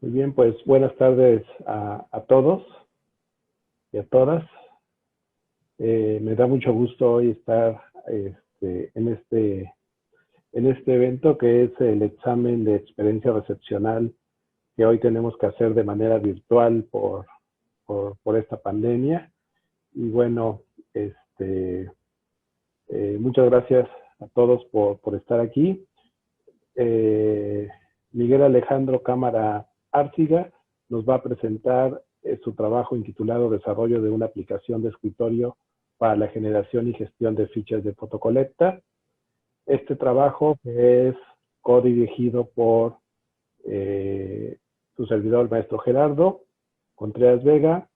Muy bien, pues buenas tardes a todos y a todas. Me da mucho gusto hoy estar en este evento que es el examen de experiencia recepcional que hoy tenemos que hacer de manera virtual por esta pandemia. Y bueno, muchas gracias a todos por estar aquí. Miguel Alejandro Cámara Árciga nos va a presentar su trabajo intitulado Desarrollo de una aplicación de escritorio para la generación y gestión de fichas de fotocolecta. Este trabajo es codirigido por su servidor, el maestro Gerardo Contreras Vega,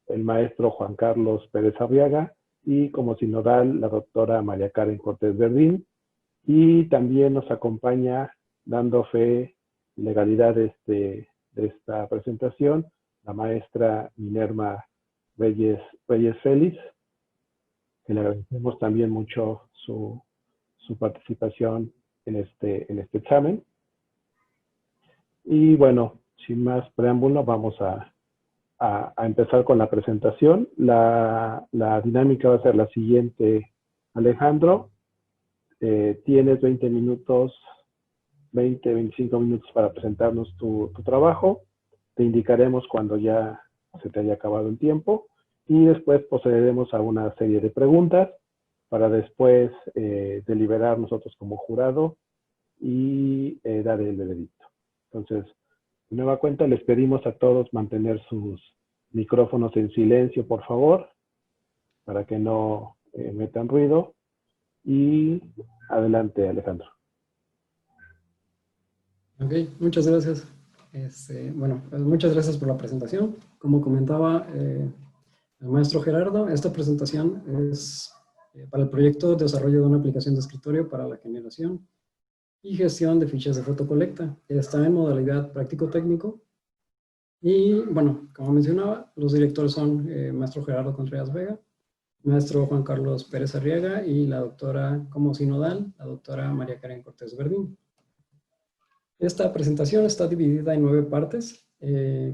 el maestro Juan Carlos Pérez Arriaga y como sinodal la doctora María Karen Cortés Verdín. Y también nos acompaña, dando fe y legalidad de esta presentación, la maestra Minerva Reyes Félix, que le agradecemos también mucho su participación en este examen. Y bueno, sin más preámbulo, vamos a empezar con la presentación. La dinámica va a ser la siguiente, Alejandro. Tienes 20 minutos, 25 minutos para presentarnos tu trabajo. Te indicaremos cuando ya se te haya acabado el tiempo y después procederemos a una serie de preguntas para después deliberar nosotros como jurado y dar el veredicto. Entonces, de nueva cuenta, les pedimos a todos mantener sus micrófonos en silencio, por favor, para que no metan ruido. Y adelante, Alejandro. Ok, muchas gracias. Bueno, pues muchas gracias por la presentación. Como comentaba el maestro Gerardo, esta presentación es para el proyecto de desarrollo de una aplicación de escritorio para la generación y gestión de fichas de fotocolecta. Está en modalidad práctico-técnico. Y bueno, como mencionaba, los directores son maestro Gerardo Contreras Vega, maestro Juan Carlos Pérez Arriaga y la doctora como sinodal, la doctora María Karen Cortés Verdín. Esta presentación está dividida en 9 partes,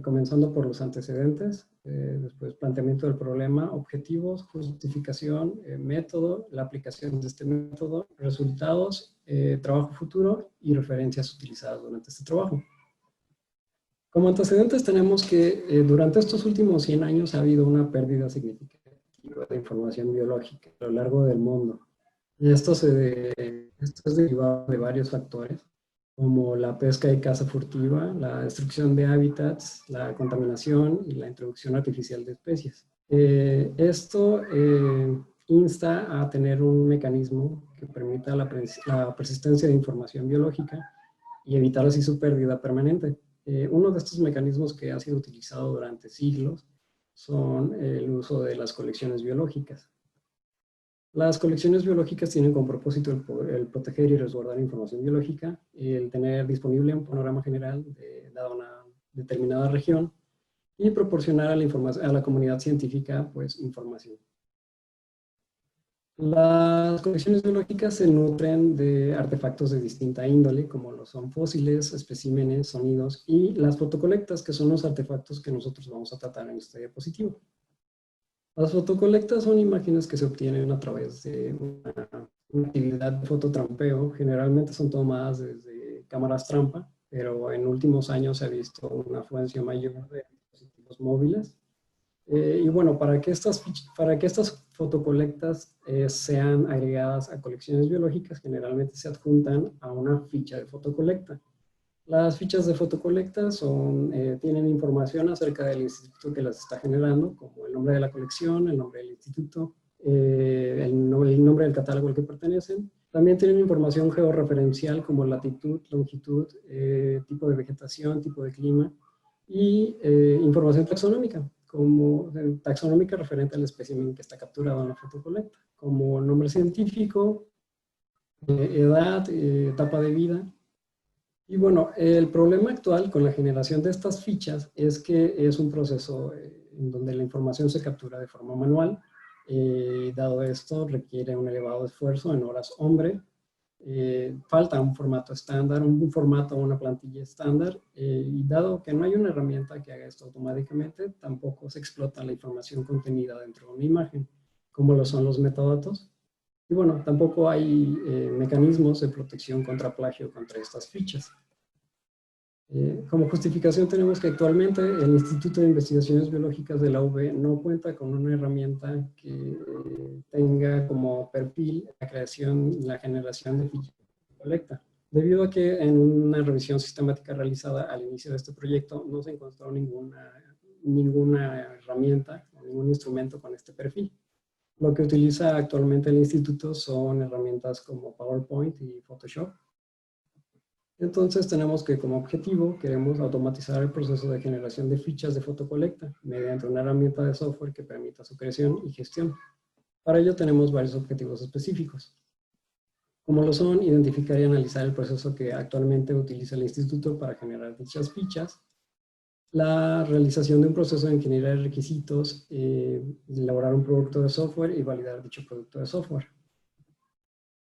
comenzando por los antecedentes, después planteamiento del problema, objetivos, justificación, método, la aplicación de este método, resultados, trabajo futuro y referencias utilizadas durante este trabajo. Como antecedentes tenemos que durante estos últimos 100 años ha habido una pérdida significativa de información biológica a lo largo del mundo. Y esto es derivado de varios factores, como la pesca y caza furtiva, la destrucción de hábitats, la contaminación y la introducción artificial de especies. Esto insta a tener un mecanismo que permita la persistencia de información biológica y evitar así su pérdida permanente. Uno de estos mecanismos que ha sido utilizado durante siglos son el uso de las colecciones biológicas. Las colecciones biológicas tienen como propósito el proteger y resguardar información biológica, el tener disponible un panorama general dada una determinada región y proporcionar a la comunidad científica pues, información. Las colecciones biológicas se nutren de artefactos de distinta índole, como lo son fósiles, especímenes, sonidos y las fotocolectas, que son los artefactos que nosotros vamos a tratar en este diapositivo. Las fotocolectas son imágenes que se obtienen a través de una actividad de fototrampeo. Generalmente son tomadas desde cámaras trampa, pero en últimos años se ha visto una afluencia mayor de dispositivos móviles. Y bueno, para que estas fotocolectas sean agregadas a colecciones biológicas, generalmente se adjuntan a una ficha de fotocolecta. Las fichas de fotocolecta tienen información acerca del instituto que las está generando, como el nombre de la colección, el nombre del instituto, el nombre del catálogo al que pertenecen. También tienen información georreferencial como latitud, longitud, tipo de vegetación, tipo de clima y información taxonómica, como taxonómica referente al espécimen que está capturado en la fotocolecta, como nombre científico, edad, etapa de vida. Y bueno, el problema actual con la generación de estas fichas es que es un proceso en donde la información se captura de forma manual. Dado esto, requiere un elevado esfuerzo en horas hombre, falta un formato estándar, un formato o una plantilla estándar, y dado que no hay una herramienta que haga esto automáticamente, tampoco se explota la información contenida dentro de una imagen, como lo son los metadatos. Y bueno, tampoco hay mecanismos de protección contra plagio contra estas fichas. Como justificación tenemos que actualmente el Instituto de Investigaciones Biológicas de la UB no cuenta con una herramienta que tenga como perfil la creación y la generación de fichas de colecta, debido a que en una revisión sistemática realizada al inicio de este proyecto no se encontró ninguna herramienta o ningún instrumento con este perfil. Lo que utiliza actualmente el instituto son herramientas como PowerPoint y Photoshop. Entonces tenemos que como objetivo queremos automatizar el proceso de generación de fichas de fotocolecta mediante una herramienta de software que permita su creación y gestión. Para ello tenemos varios objetivos específicos, como lo son identificar y analizar el proceso que actualmente utiliza el instituto para generar dichas fichas, la realización de un proceso de ingeniería de requisitos, elaborar un producto de software y validar dicho producto de software.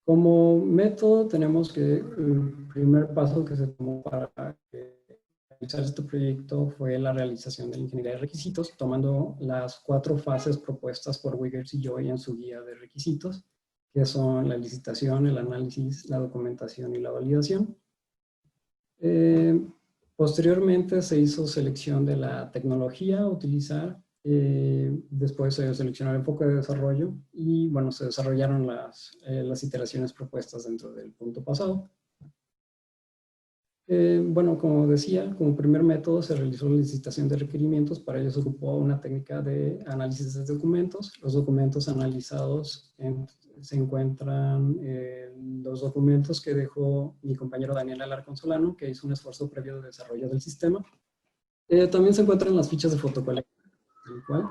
Como método tenemos que el primer paso que se tomó para realizar este proyecto fue la realización de la ingeniería de requisitos, tomando las 4 fases propuestas por Wiggers y Joy en su guía de requisitos, que son la licitación, el análisis, la documentación y la validación. Posteriormente se hizo selección de la tecnología a utilizar. Después se seleccionó el enfoque de desarrollo y bueno, se desarrollaron las iteraciones propuestas dentro del punto pasado. Bueno, como decía, como primer método se realizó la licitación de requerimientos. Para ello se ocupó una técnica de análisis de documentos. Los documentos analizados se encuentran los documentos que dejó mi compañero Daniel Alarcón Solano, que hizo un esfuerzo previo de desarrollo del sistema. También se encuentran las fichas de fotocolecta, tal cual,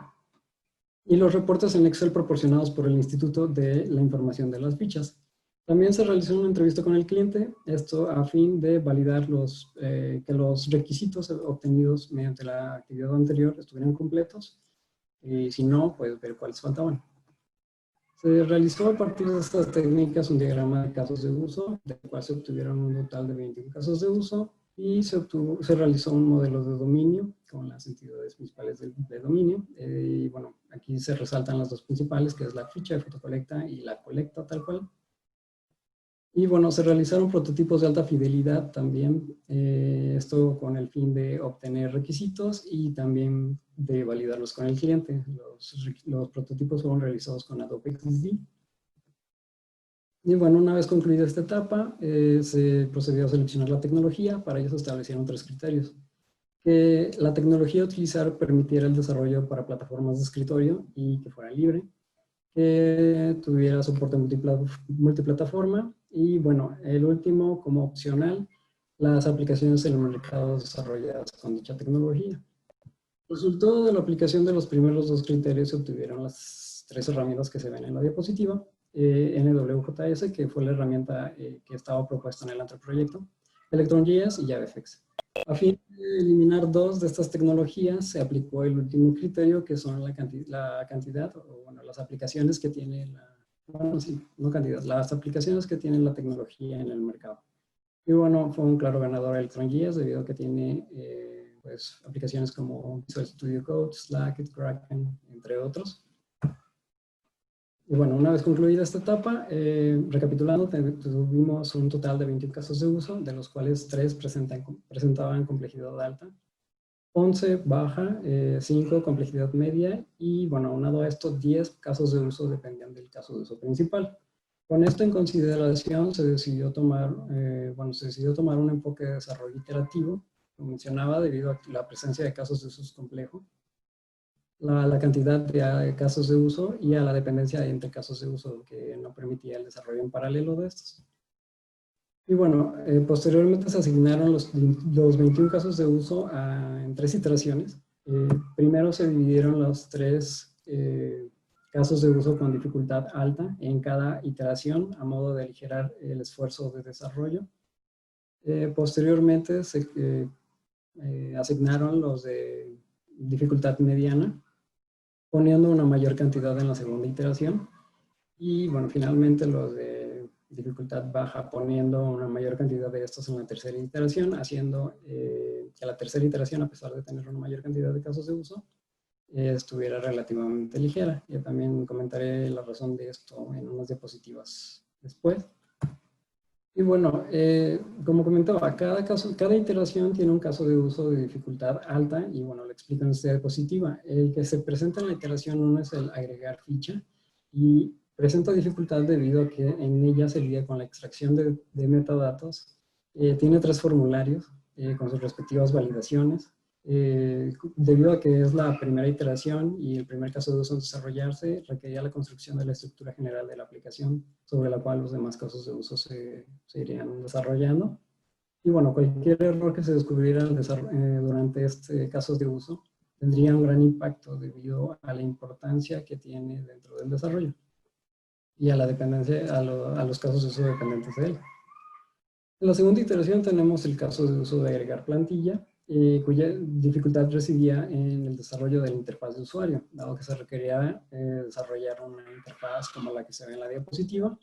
y los reportes en Excel proporcionados por el instituto de la información de las fichas. También se realizó una entrevista con el cliente, esto a fin de validar que los requisitos obtenidos mediante la actividad anterior estuvieran completos, y si no, pues ver cuáles faltaban. Se realizó a partir de estas técnicas un diagrama de casos de uso, del cual se obtuvieron un total de 21 casos de uso, y se realizó un modelo de dominio con las entidades principales de dominio. Y bueno, aquí se resaltan las dos principales, que es la ficha de fotocolecta y la colecta tal cual. Y bueno, se realizaron prototipos de alta fidelidad también, esto con el fin de obtener requisitos y también de validarlos con el cliente. Los prototipos fueron realizados con Adobe XD. Y bueno, una vez concluida esta etapa, se procedió a seleccionar la tecnología. Para ello se establecieron 3 criterios. Que la tecnología a utilizar permitiera el desarrollo para plataformas de escritorio y que fuera libre. Que tuviera soporte multiplataforma. Y bueno, el último, como opcional, las aplicaciones en el mercado desarrolladas con dicha tecnología. Resultado de la aplicación de los primeros 2 criterios se obtuvieron las 3 herramientas que se ven en la diapositiva. NWJS, que fue la herramienta que estaba propuesta en el anteproyecto, Electron.js y JavaFX. A fin de eliminar 2 de estas tecnologías, se aplicó el último criterio, que son la cantidad, o bueno, las aplicaciones que tiene las aplicaciones que tienen la tecnología en el mercado. Y bueno, fue un claro ganador Electron.js, debido a que tiene pues, aplicaciones como Visual Studio Code, Slack, Kraken, entre otros. Y bueno, una vez concluida esta etapa, recapitulando, tuvimos un total de 21 casos de uso, de los cuales 3 presentaban complejidad alta, 11 baja, 5 complejidad media y bueno, aunado a esto, 10 casos de uso dependían del caso de uso principal. Con esto en consideración se decidió tomar un enfoque de desarrollo iterativo, como mencionaba, debido a la presencia de casos de uso complejo, la cantidad de casos de uso y a la dependencia entre casos de uso que no permitía el desarrollo en paralelo de estos. Y bueno, posteriormente se asignaron los 21 casos de uso en 3 iteraciones. Primero se dividieron los 3 casos de uso con dificultad alta en cada iteración a modo de aligerar el esfuerzo de desarrollo. Posteriormente se asignaron los de dificultad mediana, poniendo una mayor cantidad en la segunda iteración. Y bueno, finalmente los de dificultad baja, poniendo una mayor cantidad de estos en la tercera iteración, haciendo que la tercera iteración, a pesar de tener una mayor cantidad de casos de uso, estuviera relativamente ligera. Yo también comentaré la razón de esto en unas diapositivas después. Y bueno, como comentaba, cada iteración tiene un caso de uso de dificultad alta y bueno, lo explico en esta diapositiva. El que se presenta en la iteración 1 es el agregar ficha y presenta dificultad debido a que en ella se lidia con la extracción de metadatos. Tiene 3 formularios con sus respectivas validaciones. Debido a que es la primera iteración y el primer caso de uso en desarrollarse, requería la construcción de la estructura general de la aplicación, sobre la cual los demás casos de uso se irían desarrollando. Y bueno, cualquier error que se descubriera durante este caso de uso tendría un gran impacto debido a la importancia que tiene dentro del desarrollo y a la dependencia, a los casos de uso dependientes de él. En la segunda iteración tenemos el caso de uso de agregar plantilla, cuya dificultad residía en el desarrollo de la interfaz de usuario, dado que se requería desarrollar una interfaz como la que se ve en la diapositiva.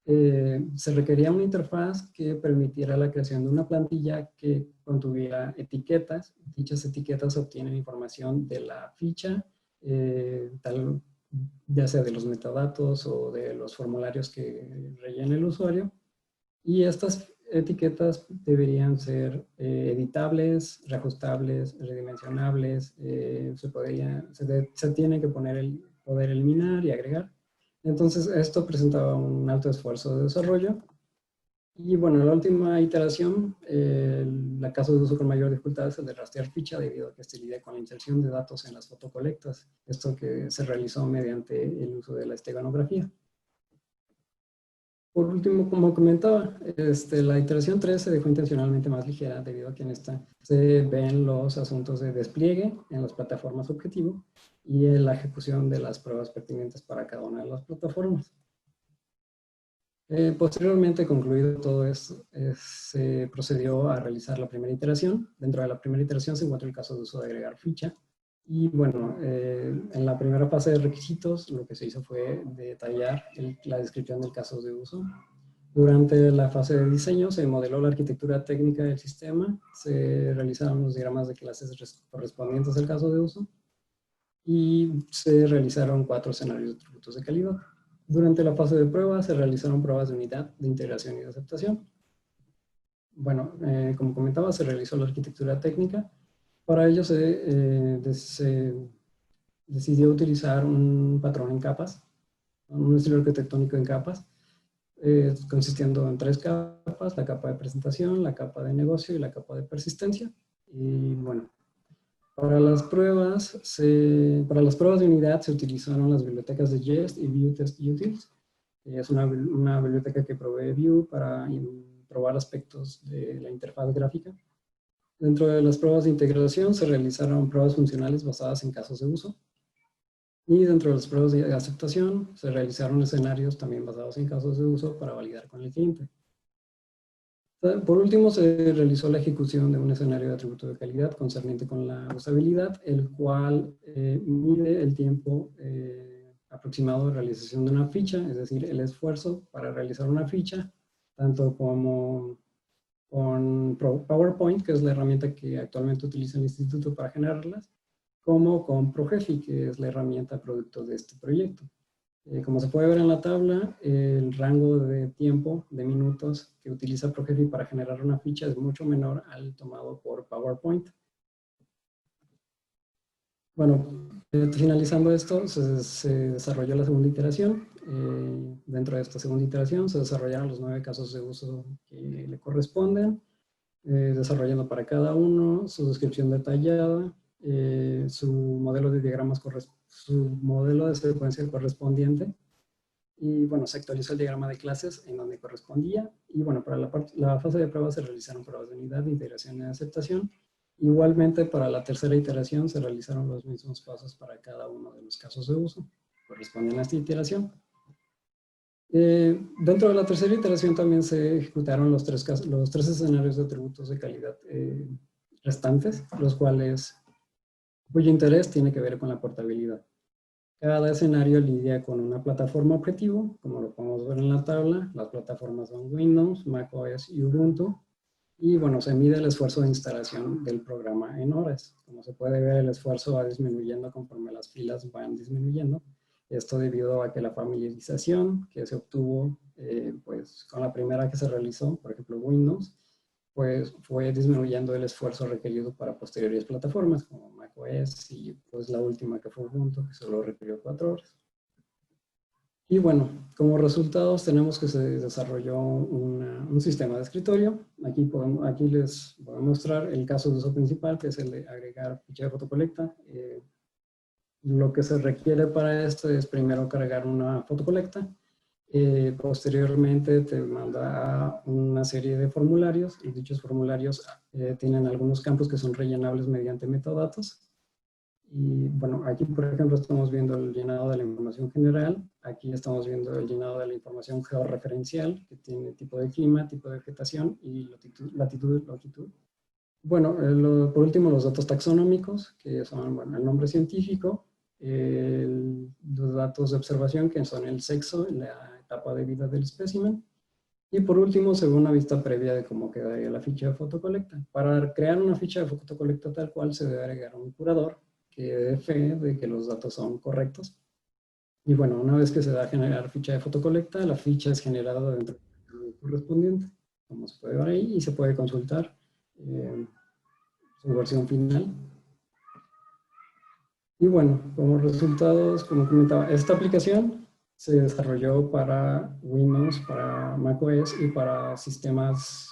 Se requería una interfaz que permitiera la creación de una plantilla que contuviera etiquetas. Dichas etiquetas obtienen información de la ficha, ya sea de los metadatos o de los formularios que rellena el usuario. Y estas etiquetas deberían ser editables, reajustables, redimensionables, se tiene que poder eliminar y agregar. Entonces esto presentaba un alto esfuerzo de desarrollo. Y bueno, la última iteración, el caso de uso con mayor dificultad es el de rastrear ficha, debido a que se lidia con la inserción de datos en las fotocolectas. Esto que se realizó mediante el uso de la esteganografía. Por último, como comentaba, la iteración 3 se dejó intencionalmente más ligera debido a que en esta se ven los asuntos de despliegue en las plataformas objetivo y en la ejecución de las pruebas pertinentes para cada una de las plataformas. Posteriormente, concluido todo esto, se procedió a realizar la primera iteración. Dentro de la primera iteración se encuentra el caso de uso de agregar ficha. Y bueno, en la primera fase de requisitos, lo que se hizo fue detallar la descripción del caso de uso. Durante la fase de diseño se modeló la arquitectura técnica del sistema, se realizaron los diagramas de clases correspondientes al caso de uso y se realizaron 4 escenarios de atributos de calidad. Durante la fase de prueba se realizaron pruebas de unidad, de integración y de aceptación. Bueno, como comentaba, se realizó la arquitectura técnica. Para ello se decidió utilizar un patrón en capas, un estilo arquitectónico en capas, consistiendo en 3 capas: la capa de presentación, la capa de negocio y la capa de persistencia. Y bueno, para las pruebas de unidad se utilizaron las bibliotecas de Jest y Vue Test Utils. Es una biblioteca que provee Vue para probar aspectos de la interfaz gráfica. Dentro de las pruebas de integración se realizaron pruebas funcionales basadas en casos de uso. Y dentro de las pruebas de aceptación se realizaron escenarios también basados en casos de uso para validar con el cliente. Por último, se realizó la ejecución de un escenario de atributo de calidad concerniente con la usabilidad, el cual mide el tiempo aproximado de realización de una ficha, es decir, el esfuerzo para realizar una ficha, tanto como con PowerPoint, que es la herramienta que actualmente utiliza el instituto para generarlas, como con ProGeFi, que es la herramienta producto de este proyecto. Como se puede ver en la tabla, el rango de tiempo de minutos que utiliza ProGeFi para generar una ficha es mucho menor al tomado por PowerPoint. Bueno, finalizando esto, se desarrolló la segunda iteración. Dentro de esta segunda iteración se desarrollaron los 9 casos de uso que le corresponden, desarrollando para cada uno su descripción detallada, su modelo de diagramas, su modelo de secuencia correspondiente. Y bueno, se actualizó el diagrama de clases en donde correspondía. Y bueno, para la fase de prueba se realizaron pruebas de unidad, de integración y de aceptación. Igualmente, para la tercera iteración se realizaron los mismos pasos para cada uno de los casos de uso que corresponden a esta iteración. Dentro de la tercera iteración también se ejecutaron los 3 escenarios de atributos de calidad restantes, cuyo interés tiene que ver con la portabilidad. Cada escenario lidia con una plataforma objetivo, como lo podemos ver en la tabla. Las plataformas son Windows, macOS y Ubuntu. Y bueno, se mide el esfuerzo de instalación del programa en horas. Como se puede ver, el esfuerzo va disminuyendo conforme las filas van disminuyendo. Esto debido a que la familiarización que se obtuvo pues, con la primera que se realizó, por ejemplo Windows, pues fue disminuyendo el esfuerzo requerido para posteriores plataformas como macOS y pues la última que fue Ubuntu, que solo requirió 4 horas. Y bueno, como resultados tenemos que se desarrolló un sistema de escritorio. Aquí les voy a mostrar el caso de uso principal, que es el de agregar ficha de fotocolecta. Lo que se requiere para esto es primero cargar una fotocolecta. Posteriormente te manda a una serie de formularios, y dichos formularios tienen algunos campos que son rellenables mediante metadatos. Y bueno, aquí por ejemplo estamos viendo el llenado de la información general, aquí estamos viendo el llenado de la información georreferencial, que tiene tipo de clima, tipo de vegetación y latitud, longitud. Bueno, por último los datos taxonómicos, que son bueno, el nombre científico, los datos de observación, que son el sexo, la etapa de vida del espécimen, y por último, se ve una vista previa de cómo quedaría la ficha de fotocolecta. Para crear una ficha de fotocolecta tal cual, se debe agregar un curador que dé fe de que los datos son correctos. Y bueno, una vez que se da a generar ficha de fotocolecta, la ficha es generada dentro del correspondiente, como se puede ver ahí, y se puede consultar su versión final. Y bueno, como resultados, como comentaba, esta aplicación se desarrolló para Windows, para macOS y para sistemas,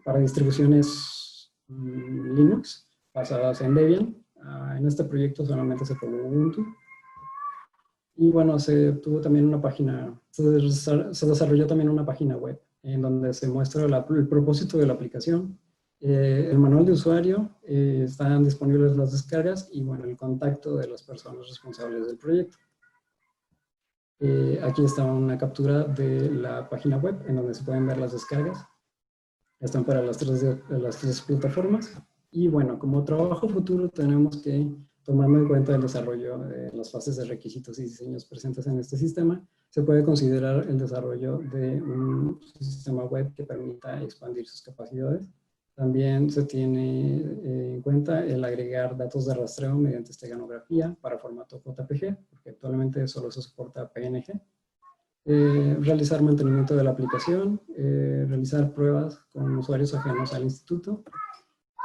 para distribuciones Linux basadas en Debian. En este proyecto solamente se probó Ubuntu. Y bueno, se tuvo también una página, se desarrolló también una página web en donde se muestra el propósito de la aplicación, el manual de usuario, están disponibles las descargas y bueno, el contacto de las personas responsables del proyecto. Aquí está una captura de la página web en donde se pueden ver las descargas. Están para las tres plataformas. Y bueno, como trabajo futuro tenemos que, tomando en cuenta el desarrollo de las fases de requisitos y diseños presentes en este sistema, se puede considerar el desarrollo de un sistema web que permita expandir sus capacidades. También se tiene en cuenta el agregar datos de rastreo mediante esteganografía para formato JPG, porque actualmente solo se soporta PNG. Realizar mantenimiento de la aplicación, realizar pruebas con usuarios ajenos al instituto,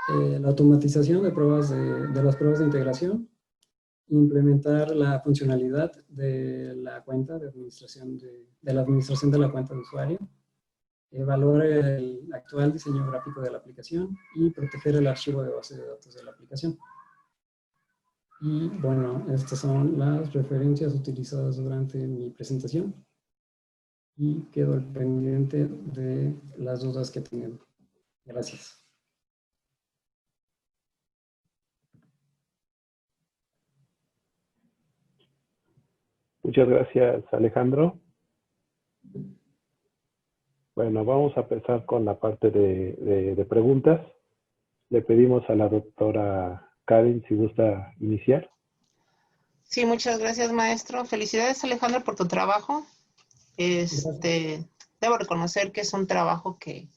la automatización de las pruebas de integración, implementar la funcionalidad de la cuenta de administración de la administración de la cuenta de usuario, evaluar el actual diseño gráfico de la aplicación y proteger el archivo de base de datos de la aplicación. Y bueno, estas son las referencias utilizadas durante mi presentación y quedo al pendiente de las dudas que tengan. Gracias. Muchas gracias, Alejandro. Bueno, vamos a empezar con la parte de preguntas. Le pedimos a la doctora Karen si gusta iniciar. Sí, muchas gracias, maestro. Felicidades, Alejandro, por tu trabajo. Debo reconocer que es un trabajo que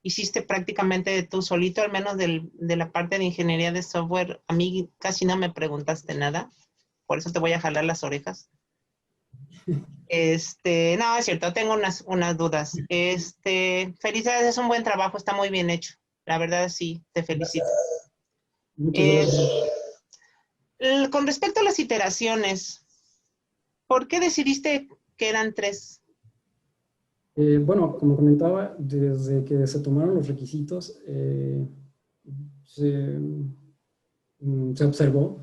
hiciste prácticamente tú solito, al menos de la parte de ingeniería de software. A mí casi no me preguntaste nada, por eso te voy a jalar las orejas. No, es cierto, tengo unas dudas. Felicidades, es un buen trabajo, está muy bien hecho. La verdad, sí, te felicito. Muchas gracias. Con respecto a las iteraciones, ¿por qué decidiste que eran 3? Bueno, como comentaba, desde que se tomaron los requisitos, se observó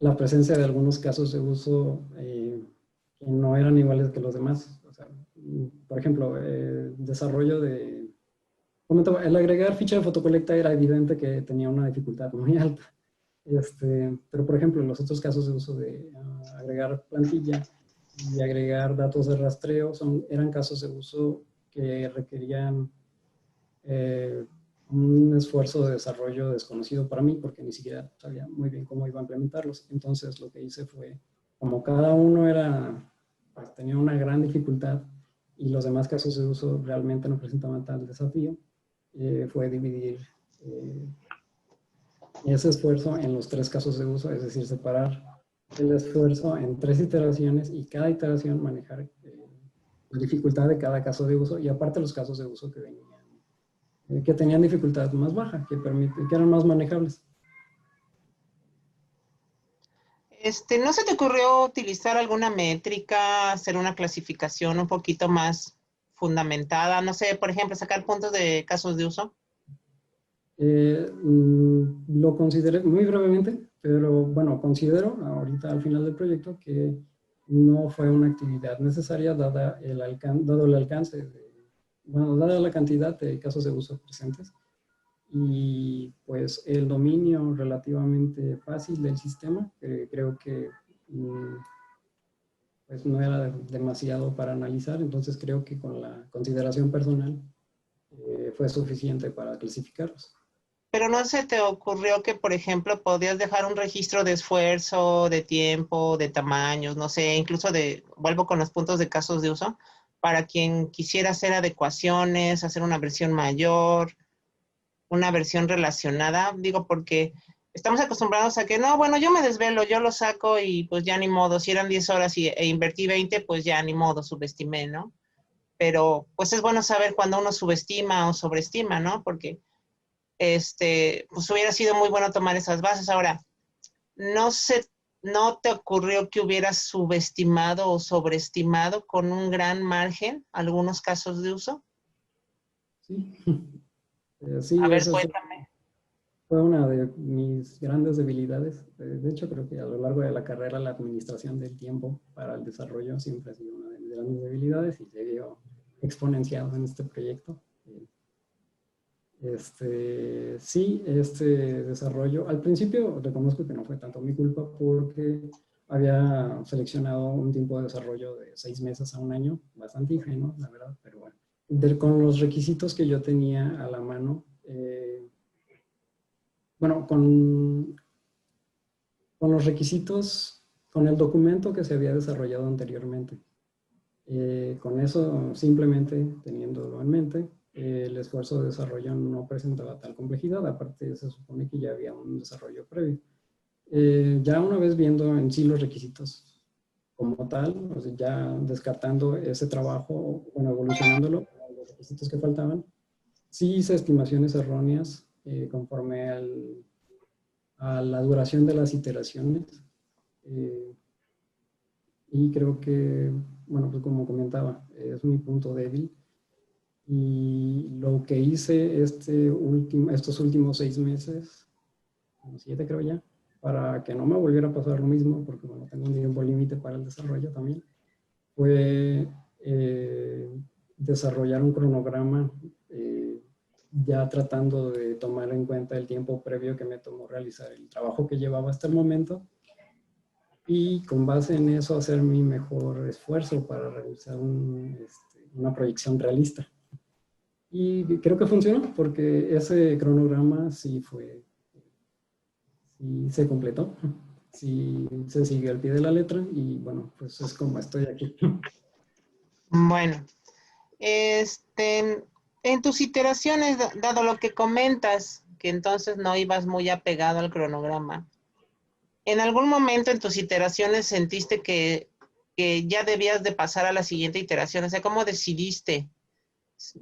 la presencia de algunos casos de uso que no eran iguales que los demás. O sea, por ejemplo, desarrollo de... Comentaba, el agregar ficha de fotocolecta era evidente que tenía una dificultad muy alta. Pero, por ejemplo, en los otros casos de uso de agregar plantilla y agregar datos de rastreo eran casos de uso que requerían un esfuerzo de desarrollo desconocido para mí porque ni siquiera sabía muy bien cómo iba a implementarlos. Entonces lo que hice fue como cada uno pues, tenía una gran dificultad y los demás casos de uso realmente no presentaban tal desafío, fue dividir ese esfuerzo en los 3 casos de uso, es decir, separar el esfuerzo en 3 iteraciones y cada iteración manejar la dificultad de cada caso de uso y aparte los casos de uso que venían, que tenían dificultad más baja, que eran más manejables. ¿No se te ocurrió utilizar alguna métrica, hacer una clasificación un poquito más fundamentada? No sé, por ejemplo, sacar puntos de casos de uso. Lo consideré muy brevemente, pero bueno, considero ahorita al final del proyecto que no fue una actividad necesaria dado el alcance, dada la cantidad de casos de uso presentes y pues el dominio relativamente fácil del sistema, creo que pues no era demasiado para analizar, entonces creo que con la consideración personal fue suficiente para clasificarlos. Pero ¿no se te ocurrió que, por ejemplo, podías dejar un registro de esfuerzo, de tiempo, de tamaños, no sé, incluso vuelvo con los puntos de casos de uso, para quien quisiera hacer adecuaciones, hacer una versión mayor, una versión relacionada? Digo, porque estamos acostumbrados a que, no, bueno, yo me desvelo, yo lo saco y pues ya ni modo, si eran 10 horas e invertí 20, pues ya ni modo, subestimé, ¿no? Pero pues es bueno saber cuando uno subestima o sobreestima, ¿no? Porque pues hubiera sido muy bueno tomar esas bases. Ahora, ¿no te ocurrió que hubieras subestimado o sobreestimado con un gran margen algunos casos de uso? Sí, sí, a ver, cuéntame. Fue una de mis grandes debilidades. De hecho, creo que a lo largo de la carrera la administración del tiempo para el desarrollo siempre ha sido una de mis grandes debilidades y se vio exponenciado en este proyecto. Sí, este desarrollo, al principio reconozco que no fue tanto mi culpa porque había seleccionado un tiempo de desarrollo de 6 meses a 1 año, bastante ingenuo, la verdad, pero bueno. Con los requisitos que yo tenía a la mano, bueno, con los requisitos, con el documento que se había desarrollado anteriormente. Con eso, simplemente teniéndolo en mente, el esfuerzo de desarrollo no presentaba tal complejidad, aparte se supone que ya había un desarrollo previo. Ya una vez viendo en sí los requisitos como tal, o sea, ya descartando ese trabajo, bueno, evolucionándolo, los requisitos que faltaban, sí hice estimaciones erróneas conforme a la duración de las iteraciones. Y creo que, bueno, pues como comentaba, es mi punto débil. Y lo que hice estos últimos 6 meses, 7 creo ya, para que no me volviera a pasar lo mismo, porque bueno, tengo un tiempo límite para el desarrollo también, fue desarrollar un cronograma ya tratando de tomar en cuenta el tiempo previo que me tomó realizar el trabajo que llevaba hasta el momento y con base en eso hacer mi mejor esfuerzo para realizar una proyección realista. Y creo que funcionó porque ese cronograma sí se completó, sí se siguió al pie de la letra y bueno, pues es como estoy aquí. Bueno, en tus iteraciones, dado lo que comentas, que entonces no ibas muy apegado al cronograma, ¿en algún momento en tus iteraciones sentiste que ya debías de pasar a la siguiente iteración? O sea, ¿cómo decidiste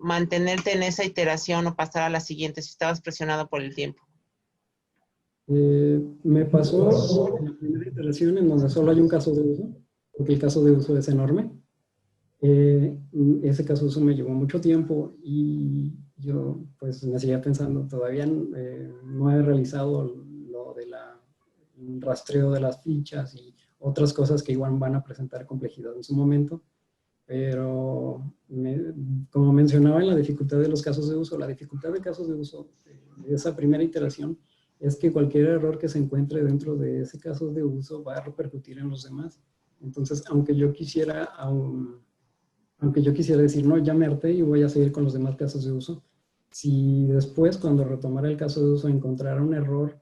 mantenerte en esa iteración o pasar a la siguiente si estabas presionado por el tiempo? Me pasó en la primera iteración en donde solo hay un caso de uso, porque el caso de uso es enorme. Ese caso de uso me llevó mucho tiempo y yo pues me seguía pensando, todavía no he realizado lo del rastreo de las fichas y otras cosas que igual van a presentar complejidad en su momento, pero como mencionaba en la dificultad de los casos de uso, la dificultad de casos de uso de esa primera iteración es que cualquier error que se encuentre dentro de ese caso de uso va a repercutir en los demás. Entonces, aunque yo quisiera decir, no, ya me harté y voy a seguir con los demás casos de uso, si después, cuando retomara el caso de uso, encontrara un error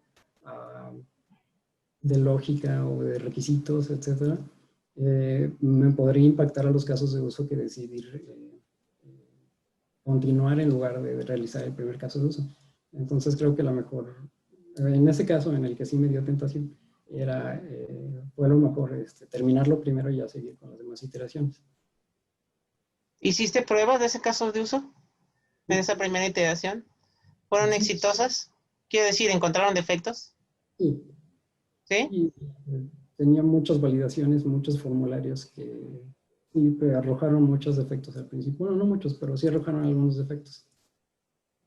de lógica o de requisitos, etcétera, me podría impactar a los casos de uso que decidir continuar en lugar de realizar el primer caso de uso. Entonces creo que la mejor, en ese caso en el que sí me dio tentación, fue lo mejor terminarlo primero y ya seguir con las demás iteraciones. ¿Hiciste pruebas de ese caso de uso? En esa primera iteración. ¿Fueron exitosas? Quiero decir, ¿encontraron defectos? Sí. ¿Sí? Y tenía muchas validaciones, muchos formularios que sí arrojaron muchos defectos al principio. Bueno, no muchos, pero sí arrojaron algunos defectos.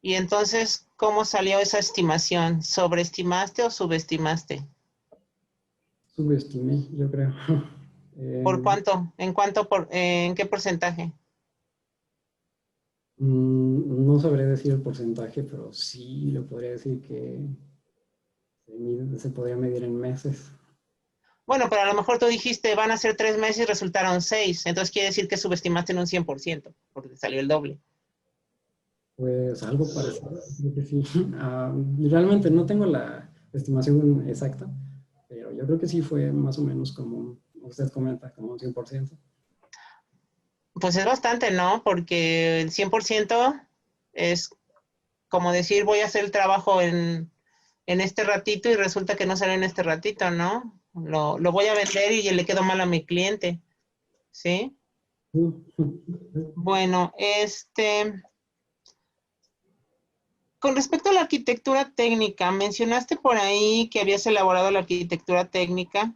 Y entonces, ¿cómo salió esa estimación? ¿Sobreestimaste o subestimaste? Subestimé, yo creo. ¿Por cuánto? ¿En qué porcentaje? No sabré decir el porcentaje, pero sí le podría decir que se podría medir en meses. Bueno, pero a lo mejor tú dijiste, van a ser 3 meses y resultaron 6. Entonces quiere decir que subestimaste en un 100%, porque salió el doble. Pues algo parecido, creo que sí. Realmente no tengo la estimación exacta, pero yo creo que sí fue más o menos como usted comenta, como un 100%. Pues es bastante, ¿no? Porque el 100% es como decir, voy a hacer el trabajo en este ratito y resulta que no sale en este ratito, ¿no? Lo voy a vender y le quedo mal a mi cliente, ¿sí? Bueno, con respecto a la arquitectura técnica, mencionaste por ahí que habías elaborado la arquitectura técnica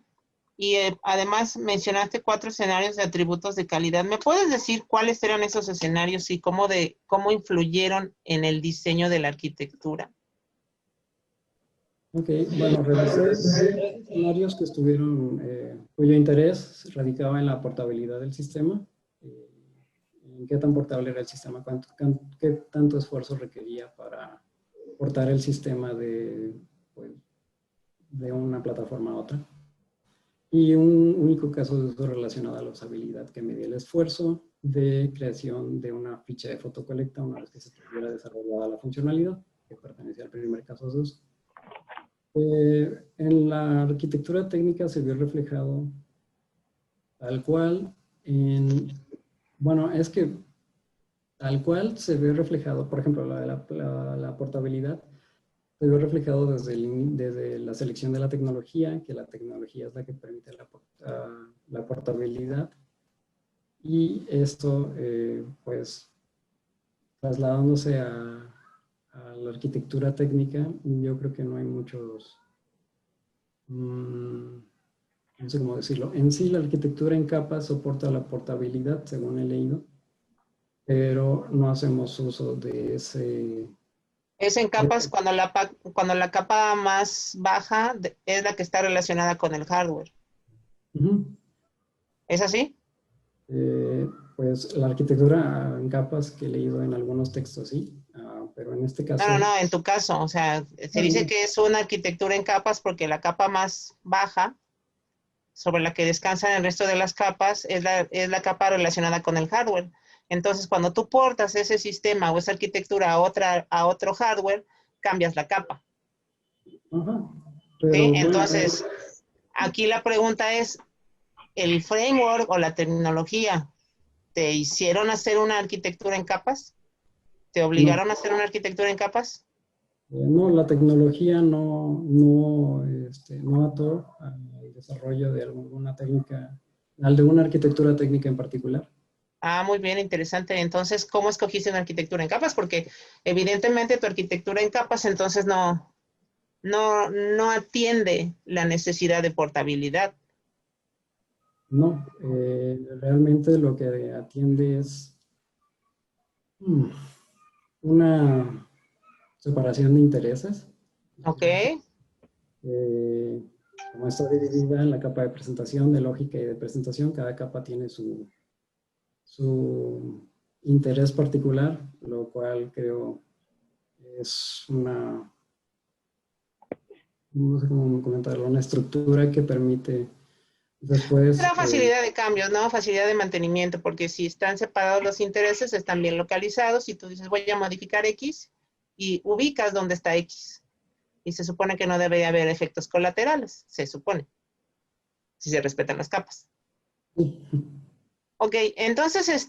y además mencionaste 4 escenarios de atributos de calidad. ¿Me puedes decir cuáles eran esos escenarios y cómo influyeron en el diseño de la arquitectura? Ok, bueno, revisé 3 escenarios que estuvieron, cuyo interés radicaba en la portabilidad del sistema, en qué tan portable era el sistema, qué tanto esfuerzo requería para portar el sistema pues, de una plataforma a otra. Y un único caso de uso relacionado a la usabilidad que medía el esfuerzo de creación de una ficha de fotocolecta una vez que se tuviera desarrollada la funcionalidad, que pertenecía al primer caso de uso. En la arquitectura técnica se vio reflejado tal cual bueno, es que tal cual se ve reflejado, por ejemplo, la portabilidad se ve reflejado desde la selección de la tecnología, que la tecnología es la que permite la portabilidad. Y esto, pues, trasladándose a la arquitectura técnica, yo creo que no hay muchos, no sé cómo decirlo. En sí, la arquitectura en capas soporta la portabilidad, según he leído, pero no hacemos uso de ese... Es en capas cuando la capa más baja es la que está relacionada con el hardware. ¿Es así? Pues la arquitectura en capas que he leído en algunos textos, sí, pero en este caso... No, en tu caso, o sea, se dice que es una arquitectura en capas porque la capa más baja, sobre la que descansan el resto de las capas, es la capa relacionada con el hardware. Entonces, cuando tú portas ese sistema o esa arquitectura a otro hardware, cambias la capa. Ajá, pero, ¿sí? Bueno, entonces, aquí la pregunta es, ¿el framework o la tecnología te hicieron hacer una arquitectura en capas? ¿Te obligaron a hacer una arquitectura en capas? No, la tecnología no ató al desarrollo de alguna técnica, de una arquitectura técnica en particular. Muy bien, interesante. Entonces, ¿cómo escogiste una arquitectura en capas? Porque evidentemente tu arquitectura en capas entonces no atiende la necesidad de portabilidad. No, realmente lo que atiende es una separación de intereses. Ok. Como está dividida en la capa de presentación, de lógica y de presentación, cada capa tiene su interés particular, lo cual creo es no sé cómo comentarlo, una estructura que permite después... La facilidad de cambios, ¿no? Facilidad de mantenimiento, porque si están separados los intereses, están bien localizados y tú dices, voy a modificar X y ubicas dónde está X. Y se supone que no debería haber efectos colaterales, se supone, si se respetan las capas. Ok, entonces,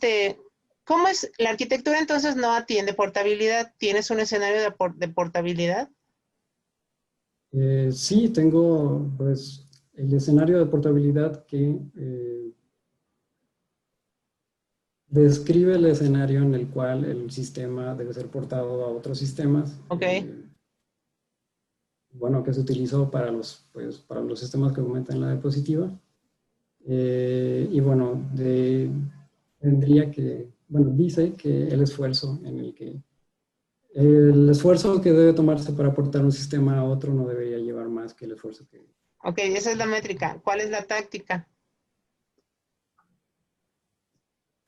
¿cómo es? La arquitectura entonces no atiende portabilidad. ¿Tienes un escenario de portabilidad? Sí, tengo pues el escenario de portabilidad que describe el escenario en el cual el sistema debe ser portado a otros sistemas. Ok. Bueno, que se utilizó para para los sistemas que aumentan la diapositiva. Y bueno, tendría que, bueno, dice que el esfuerzo que debe tomarse para aportar un sistema a otro no debería llevar más que el esfuerzo que... Ok, esa es la métrica. ¿Cuál es la táctica?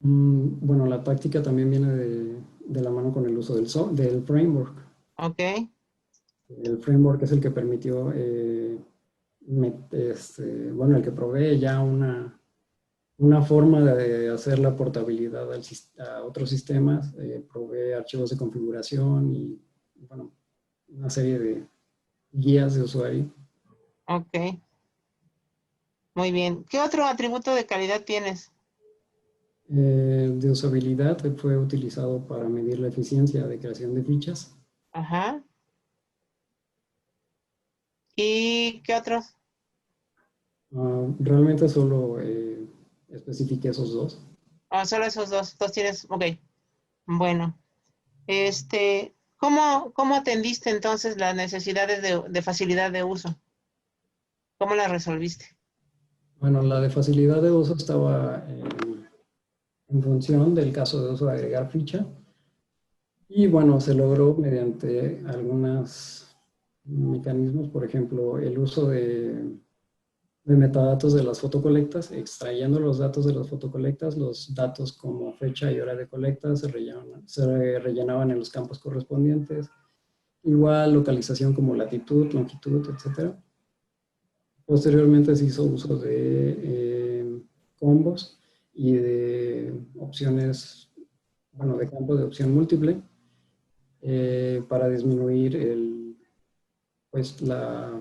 Bueno, la táctica también viene de la mano con el uso del framework. Ok. El framework es el que permitió, bueno, el que provee ya una forma de hacer la portabilidad a otros sistemas, provee archivos de configuración y, bueno, una serie de guías de usuario. Ok. Muy bien. ¿Qué otro atributo de calidad tienes? De usabilidad fue utilizado para medir la eficiencia de creación de fichas. Ajá. ¿Y qué otros? Realmente solo especifiqué esos dos. Solo esos dos. Dos tienes. Ok. Bueno. ¿Cómo atendiste entonces las necesidades de facilidad de uso? ¿Cómo las resolviste? Bueno, la de facilidad de uso estaba en función del caso de uso de agregar ficha. Y bueno, se logró mediante algunos mecanismos, por ejemplo, el uso de metadatos de las fotocolectas, extrayendo los datos de las fotocolectas, los datos como fecha y hora de colecta se rellenaban en los campos correspondientes. Igual localización como latitud, longitud, etc. Posteriormente se hizo uso de combos y de opciones, bueno, de campo de opción múltiple para disminuir pues la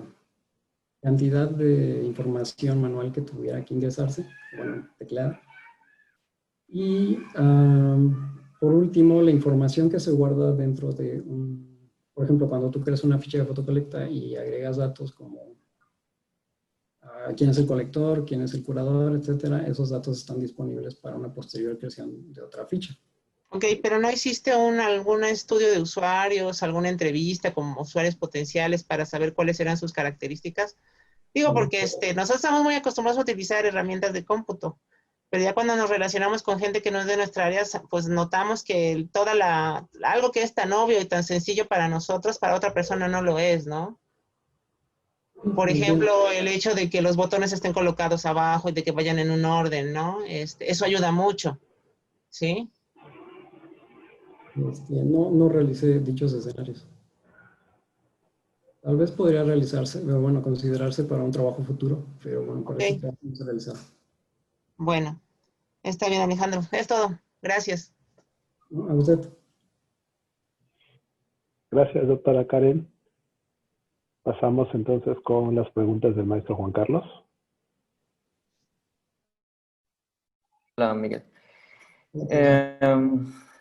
cantidad de información manual que tuviera que ingresarse, bueno, teclada. Y por último, la información que se guarda dentro de por ejemplo, cuando tú creas una ficha de fotocolecta y agregas datos como quién es el colector, quién es el curador, etcétera, esos datos están disponibles para una posterior creación de otra ficha. Ok, pero ¿no hiciste algún estudio de usuarios, alguna entrevista con usuarios potenciales para saber cuáles eran sus características? Digo, porque nosotros estamos muy acostumbrados a utilizar herramientas de cómputo, pero ya cuando nos relacionamos con gente que no es de nuestra área, pues notamos que algo que es tan obvio y tan sencillo para nosotros, para otra persona no lo es, ¿no? Por ejemplo, el hecho de que los botones estén colocados abajo y de que vayan en un orden, ¿no? Eso ayuda mucho, ¿sí? No realicé dichos escenarios. Tal vez podría realizarse, pero bueno, considerarse para un trabajo futuro, pero bueno, para este caso no se realiza. Bueno, está bien, Alejandro. Es todo. Gracias. ¿No? A usted. Gracias, doctora Karen. Pasamos entonces con las preguntas del maestro Juan Carlos. Hola, Miguel.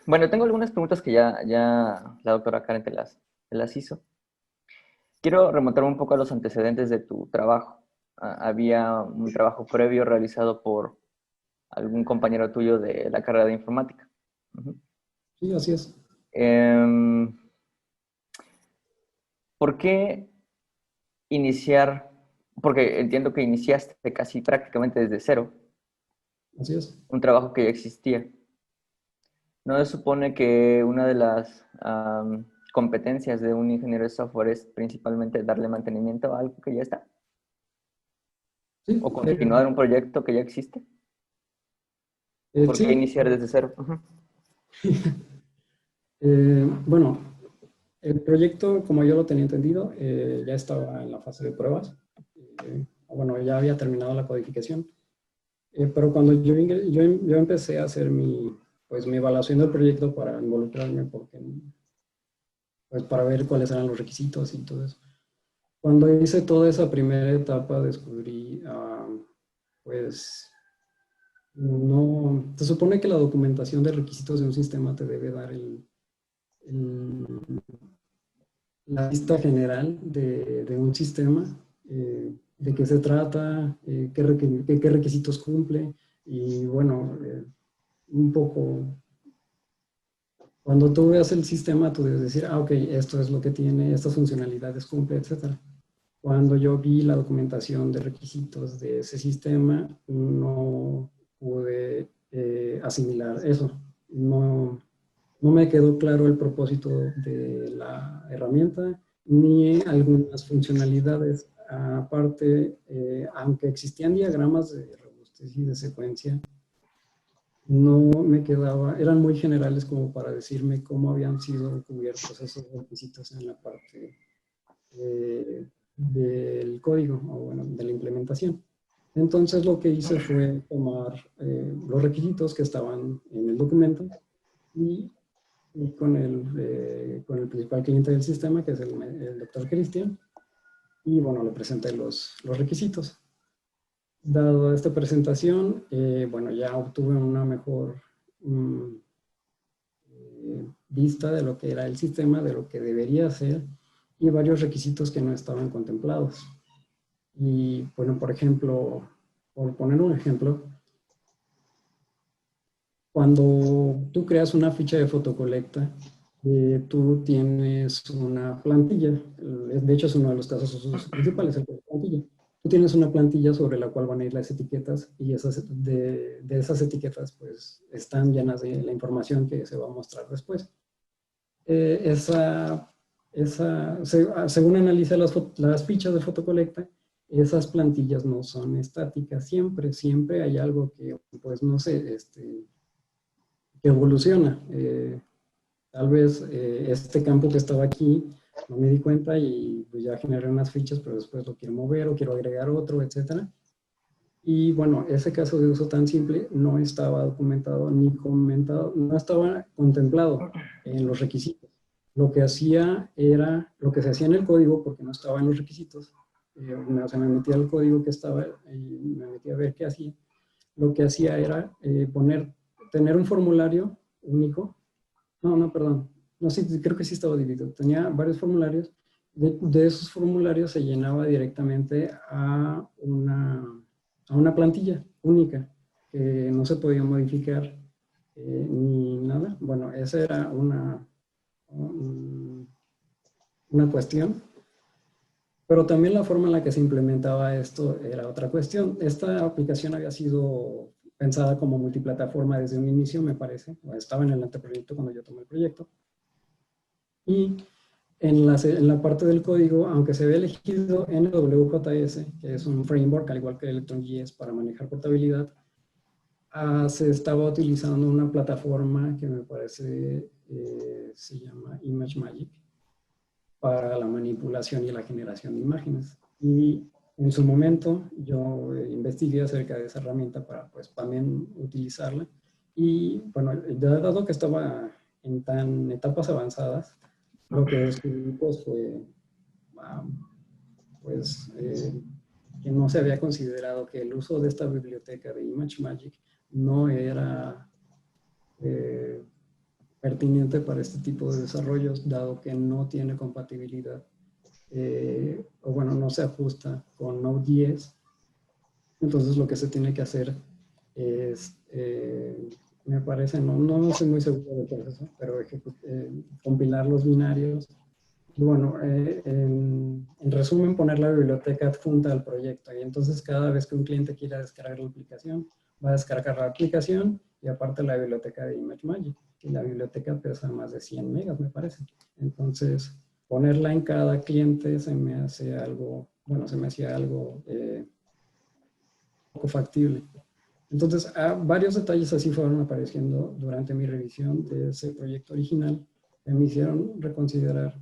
Bueno, tengo algunas preguntas que ya la doctora Karen te las hizo. Quiero remontarme un poco a los antecedentes de tu trabajo. Había un trabajo previo realizado por algún compañero tuyo de la carrera de informática. Sí, así es. ¿Por qué iniciar? Porque entiendo que iniciaste casi prácticamente desde cero. Así es. Un trabajo que ya existía. ¿No se supone que una de las competencias de un ingeniero de software es principalmente darle mantenimiento a algo que ya está? Sí, ¿O continuar un proyecto que ya existe? ¿Por qué iniciar desde cero? Bueno, el proyecto, como yo lo tenía entendido, ya estaba en la fase de pruebas. Bueno, ya había terminado la codificación. Pero cuando yo empecé a hacer mi evaluación del proyecto para involucrarme, pues para ver cuáles eran los requisitos y todo eso. Cuando hice toda esa primera etapa descubrí, pues, no, se supone que la documentación de requisitos de un sistema te debe dar la vista general de un sistema, de qué se trata, qué requisitos cumple, y bueno, un poco, cuando tú veas el sistema, tú debes decir, ok, esto es lo que tiene, estas funcionalidades cumple, etc. Cuando yo vi la documentación de requisitos de ese sistema, no pude asimilar eso. No me quedó claro el propósito de la herramienta, ni algunas funcionalidades. Aparte, aunque existían diagramas de robustez y de secuencia, no me quedaba, eran muy generales como para decirme cómo habían sido cubiertos esos requisitos en la parte del código, o bueno, de la implementación. Entonces lo que hice fue tomar los requisitos que estaban en el documento y con el principal cliente del sistema, que es el doctor Cristian, y bueno, le presenté los requisitos. Dado esta presentación, bueno, ya obtuve una mejor vista de lo que era el sistema, de lo que debería ser, y varios requisitos que no estaban contemplados. Y bueno, por ejemplo, por poner un ejemplo, cuando tú creas una ficha de fotocolecta, tú tienes una plantilla. De hecho, es uno de los casos principales, el de plantilla. Tú tienes una plantilla sobre la cual van a ir las etiquetas, y de esas etiquetas pues están llenas de la información que se va a mostrar después. Según analiza las fichas de fotocolecta, esas plantillas no son estáticas, siempre hay algo que, pues no sé, que evoluciona. Tal vez este campo que estaba aquí no me di cuenta y pues ya generé unas fichas, pero después lo quiero mover o quiero agregar otro, etcétera. Y bueno, ese caso de uso tan simple no estaba documentado ni comentado, no estaba contemplado en los requisitos. Lo que hacía era, lo que se hacía en el código, porque no estaba en los requisitos, o sea, me metía al código que estaba y me metía a ver qué hacía. Lo que hacía era tener un formulario único. No, perdón. No, sí, creo que sí estaba dividido. Tenía varios formularios. De esos formularios se llenaba directamente a una plantilla única que no se podía modificar ni nada. Bueno, esa era una cuestión. Pero también la forma en la que se implementaba esto era otra cuestión. Esta aplicación había sido pensada como multiplataforma desde un inicio, me parece. Estaba en el anteproyecto cuando yo tomé el proyecto. Y en la parte del código, aunque se había elegido NWJS, que es un framework, al igual que ElectronJS, para manejar portabilidad, se estaba utilizando una plataforma que me parece se llama ImageMagick, para la manipulación y la generación de imágenes. Y en su momento yo investigué acerca de esa herramienta para pues también utilizarla. Y bueno, dado que estaba en tan etapas avanzadas, lo que descubrí pues fue que no se había considerado que el uso de esta biblioteca de ImageMagick no era pertinente para este tipo de desarrollos, dado que no tiene compatibilidad o bueno, no se ajusta con Node.js. Entonces lo que se tiene que hacer es, me parece, no estoy muy seguro del proceso, pero compilar los binarios. Y bueno, en resumen, poner la biblioteca adjunta al proyecto. Y entonces cada vez que un cliente quiera descargar la aplicación, va a descargar la aplicación y aparte la biblioteca de ImageMagick. Y la biblioteca pesa más de 100 megas, me parece. Entonces, ponerla en cada cliente se me hace algo, bueno, se me hacía algo poco factible. Entonces, varios detalles así fueron apareciendo durante mi revisión de ese proyecto original que me hicieron reconsiderar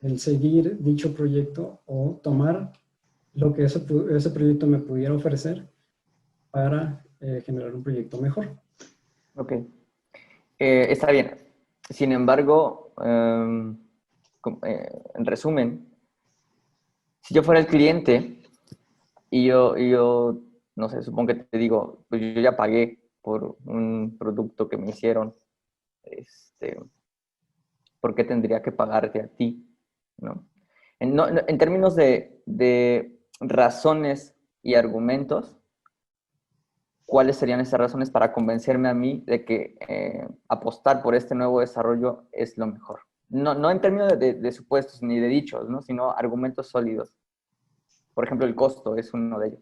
el seguir dicho proyecto o tomar lo que ese proyecto me pudiera ofrecer para generar un proyecto mejor. Ok. Está bien. Sin embargo, en resumen, Si yo fuera el cliente y yo, no sé, supongo que te digo, pues yo ya pagué por un producto que me hicieron, ¿por qué tendría que pagarte a ti? ¿No? En términos de razones y argumentos, ¿cuáles serían esas razones para convencerme a mí de que apostar por este nuevo desarrollo es lo mejor? No en términos de supuestos ni de dichos, ¿no? Sino argumentos sólidos. Por ejemplo, el costo es uno de ellos.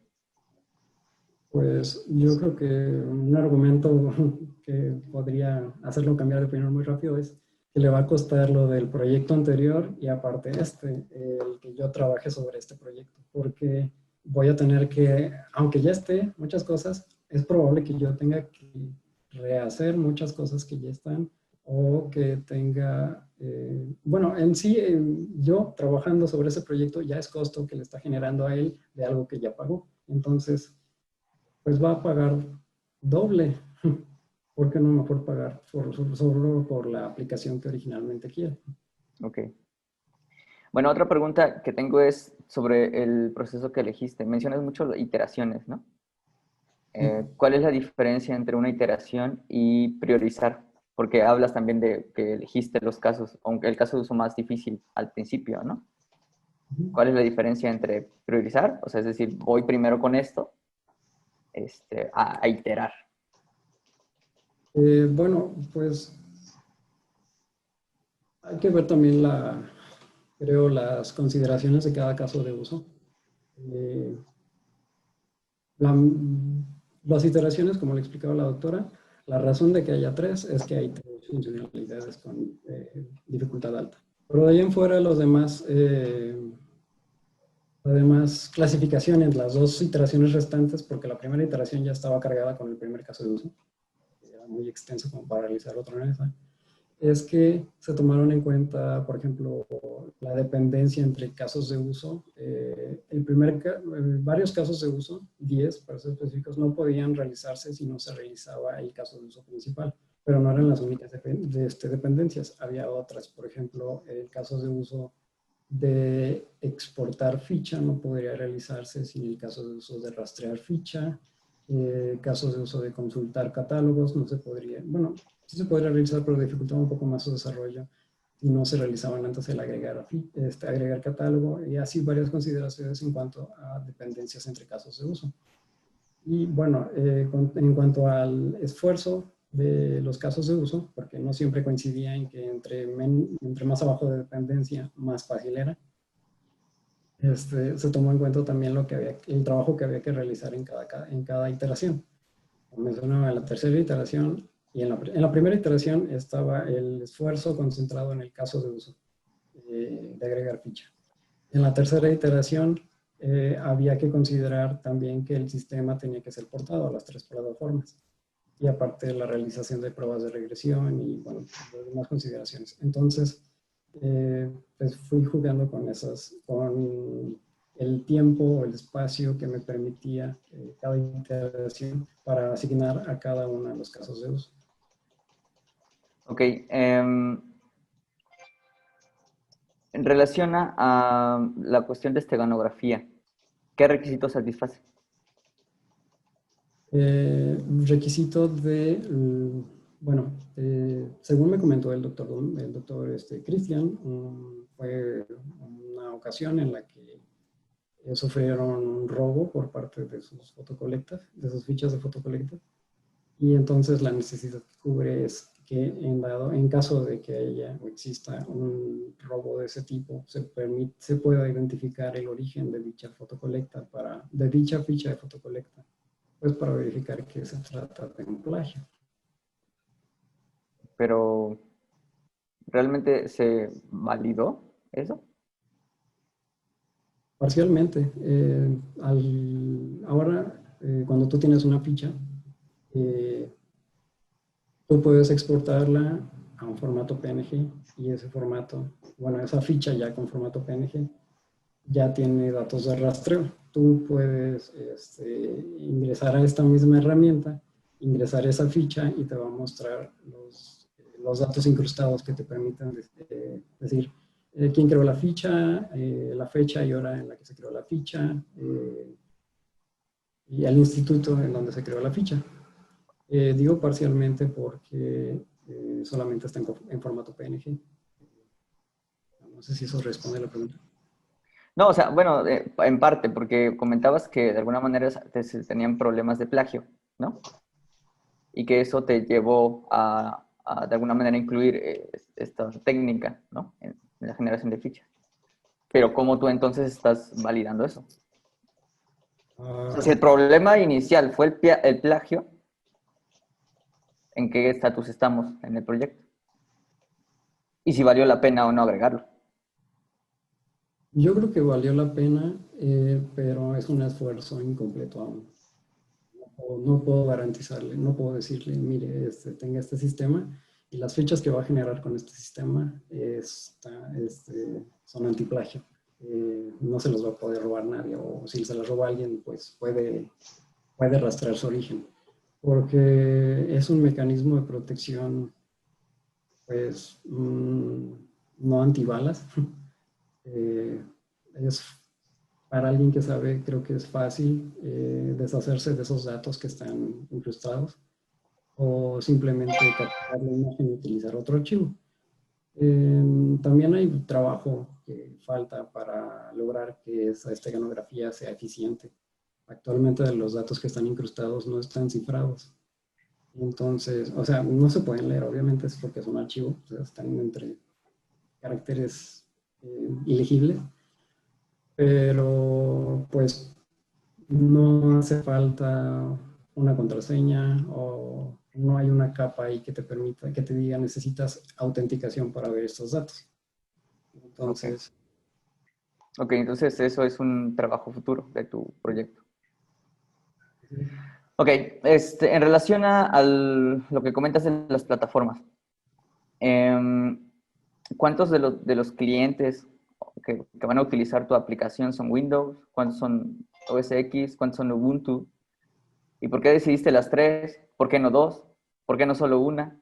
Pues yo creo que un argumento que podría hacerlo cambiar de opinión muy rápido es que le va a costar lo del proyecto anterior y aparte el que yo trabaje sobre este proyecto, porque voy a tener que, aunque ya esté muchas cosas, es probable que yo tenga que rehacer muchas cosas que ya están o que tenga, bueno, en sí, yo trabajando sobre ese proyecto ya es costo que le está generando a él de algo que ya pagó. Entonces, pues va a pagar doble. ¿Por qué no mejor pagar solo por la aplicación que originalmente quiere? Ok. Bueno, otra pregunta que tengo es sobre el proceso que elegiste. Mencionas mucho iteraciones, ¿no? ¿Cuál es la diferencia entre una iteración y priorizar? Porque hablas también de que elegiste los casos, aunque el caso de uso más difícil al principio, ¿no? ¿Cuál es la diferencia entre priorizar? O sea, es decir, voy primero con esto, a iterar. Bueno, pues hay que ver también creo, las consideraciones de cada caso de uso. Las iteraciones, como le explicaba la doctora, la razón de que haya 3 es que hay 3 funcionalidades con dificultad alta. Pero de ahí en fuera los demás, además, clasificaciones, las 2 iteraciones restantes, porque la primera iteración ya estaba cargada con el primer caso de uso, que era muy extenso como para realizar otra en esa, es que se tomaron en cuenta, por ejemplo, la dependencia entre casos de uso. Varios casos de uso, 10 para ser específicos, no podían realizarse si no se realizaba el caso de uso principal, pero no eran las únicas dependencias. Había otras, por ejemplo, el caso de uso de exportar ficha no podría realizarse sin el caso de uso de rastrear ficha. Casos de uso de consultar catálogos no se podría, bueno, sí se podría realizar, pero dificultaba un poco más su desarrollo y no se realizaban antes el agregar catálogo y así varias consideraciones en cuanto a dependencias entre casos de uso. Y bueno, en cuanto al esfuerzo de los casos de uso, porque no siempre coincidía en que entre más abajo de dependencia, más fácil era. Se tomó en cuenta también el trabajo que había que realizar en cada iteración. Como mencionaba, en la tercera iteración y en la primera iteración estaba el esfuerzo concentrado en el caso de uso, de agregar ficha. En la tercera iteración había que considerar también que el sistema tenía que ser portado a las 3 plataformas. Y aparte la realización de pruebas de regresión y, bueno, demás consideraciones. Entonces, pues fui jugando con el tiempo o el espacio que me permitía cada iteración para asignar a cada uno de los casos de uso. Ok. En relación a la cuestión de esteganografía, ¿qué requisitos satisface? Requisito bueno, según me comentó el doctor Cristian, fue una ocasión en la que sufrieron un robo por parte de sus fotocolectas, de sus fichas de fotocolectas, y entonces la necesidad que cubre es que en caso de que haya o exista un robo de ese tipo, se pueda identificar el origen de dicha fotocolecta, de dicha ficha de fotocolecta, pues para verificar que se trata de un plagio. Pero, ¿realmente se validó eso? Parcialmente. Ahora, cuando tú tienes una ficha, tú puedes exportarla a un formato PNG y ese formato, bueno, esa ficha ya con formato PNG ya tiene datos de rastreo. Tú puedes ingresar a esta misma herramienta, ingresar esa ficha y te va a mostrar los datos incrustados que te permiten decir, quién creó la ficha, la fecha y hora en la que se creó la ficha, y al instituto en donde se creó la ficha. Digo parcialmente porque solamente está en formato PNG. No sé si eso responde a la pregunta. No, o sea, bueno, en parte, porque comentabas que de alguna manera se tenían problemas de plagio, ¿no? Y que eso te llevó a de alguna manera incluir esta técnica, ¿no? En la generación de fichas. Pero ¿cómo tú entonces estás validando eso? O sea, si el problema inicial fue el plagio, ¿en qué estatus estamos en el proyecto? Y si valió la pena o no agregarlo. Yo creo que valió la pena, pero es un esfuerzo incompleto aún. No puedo garantizarle, no puedo decirle, mire, tenga este sistema y las fechas que va a generar con este sistema son antiplagio. No se los va a poder robar nadie, o si se las roba alguien, pues puede rastrear su origen. Porque es un mecanismo de protección, pues, no antibalas. Para alguien que sabe, creo que es fácil deshacerse de esos datos que están incrustados o simplemente capturar la imagen y utilizar otro archivo. También hay trabajo que falta para lograr que esa esteganografía sea eficiente. Actualmente los datos que están incrustados no están cifrados. Entonces, o sea, no se pueden leer, obviamente, es porque es un archivo, o sea, están entre caracteres ilegibles, pero pues no hace falta una contraseña o no hay una capa ahí que te permita, que te diga necesitas autenticación para ver estos datos. Entonces... Ok, entonces eso es un trabajo futuro de tu proyecto. Ok, en relación a lo que comentas de las plataformas, ¿cuántos de los clientes que van a utilizar tu aplicación son Windows? ¿Cuántos son OS X? ¿Cuántos son Ubuntu? ¿Y por qué decidiste las 3? ¿Por qué no 2? ¿Por qué no solo una?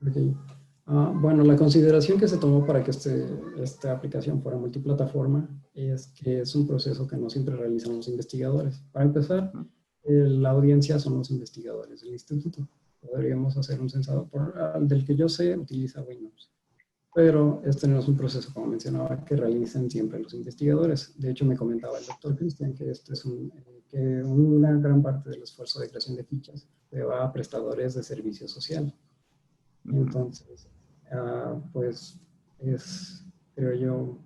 Okay. Bueno, la consideración que se tomó para que esta aplicación fuera multiplataforma es que es un proceso que no siempre realizan los investigadores. Para empezar, la audiencia son los investigadores del instituto. Podríamos hacer un censador, del que yo sé, utiliza Windows. Pero este no es un proceso, como mencionaba, que realicen siempre los investigadores. De hecho, me comentaba el doctor Cristian que que una gran parte del esfuerzo de creación de fichas se va a prestadores de servicio social. Entonces, pues creo yo,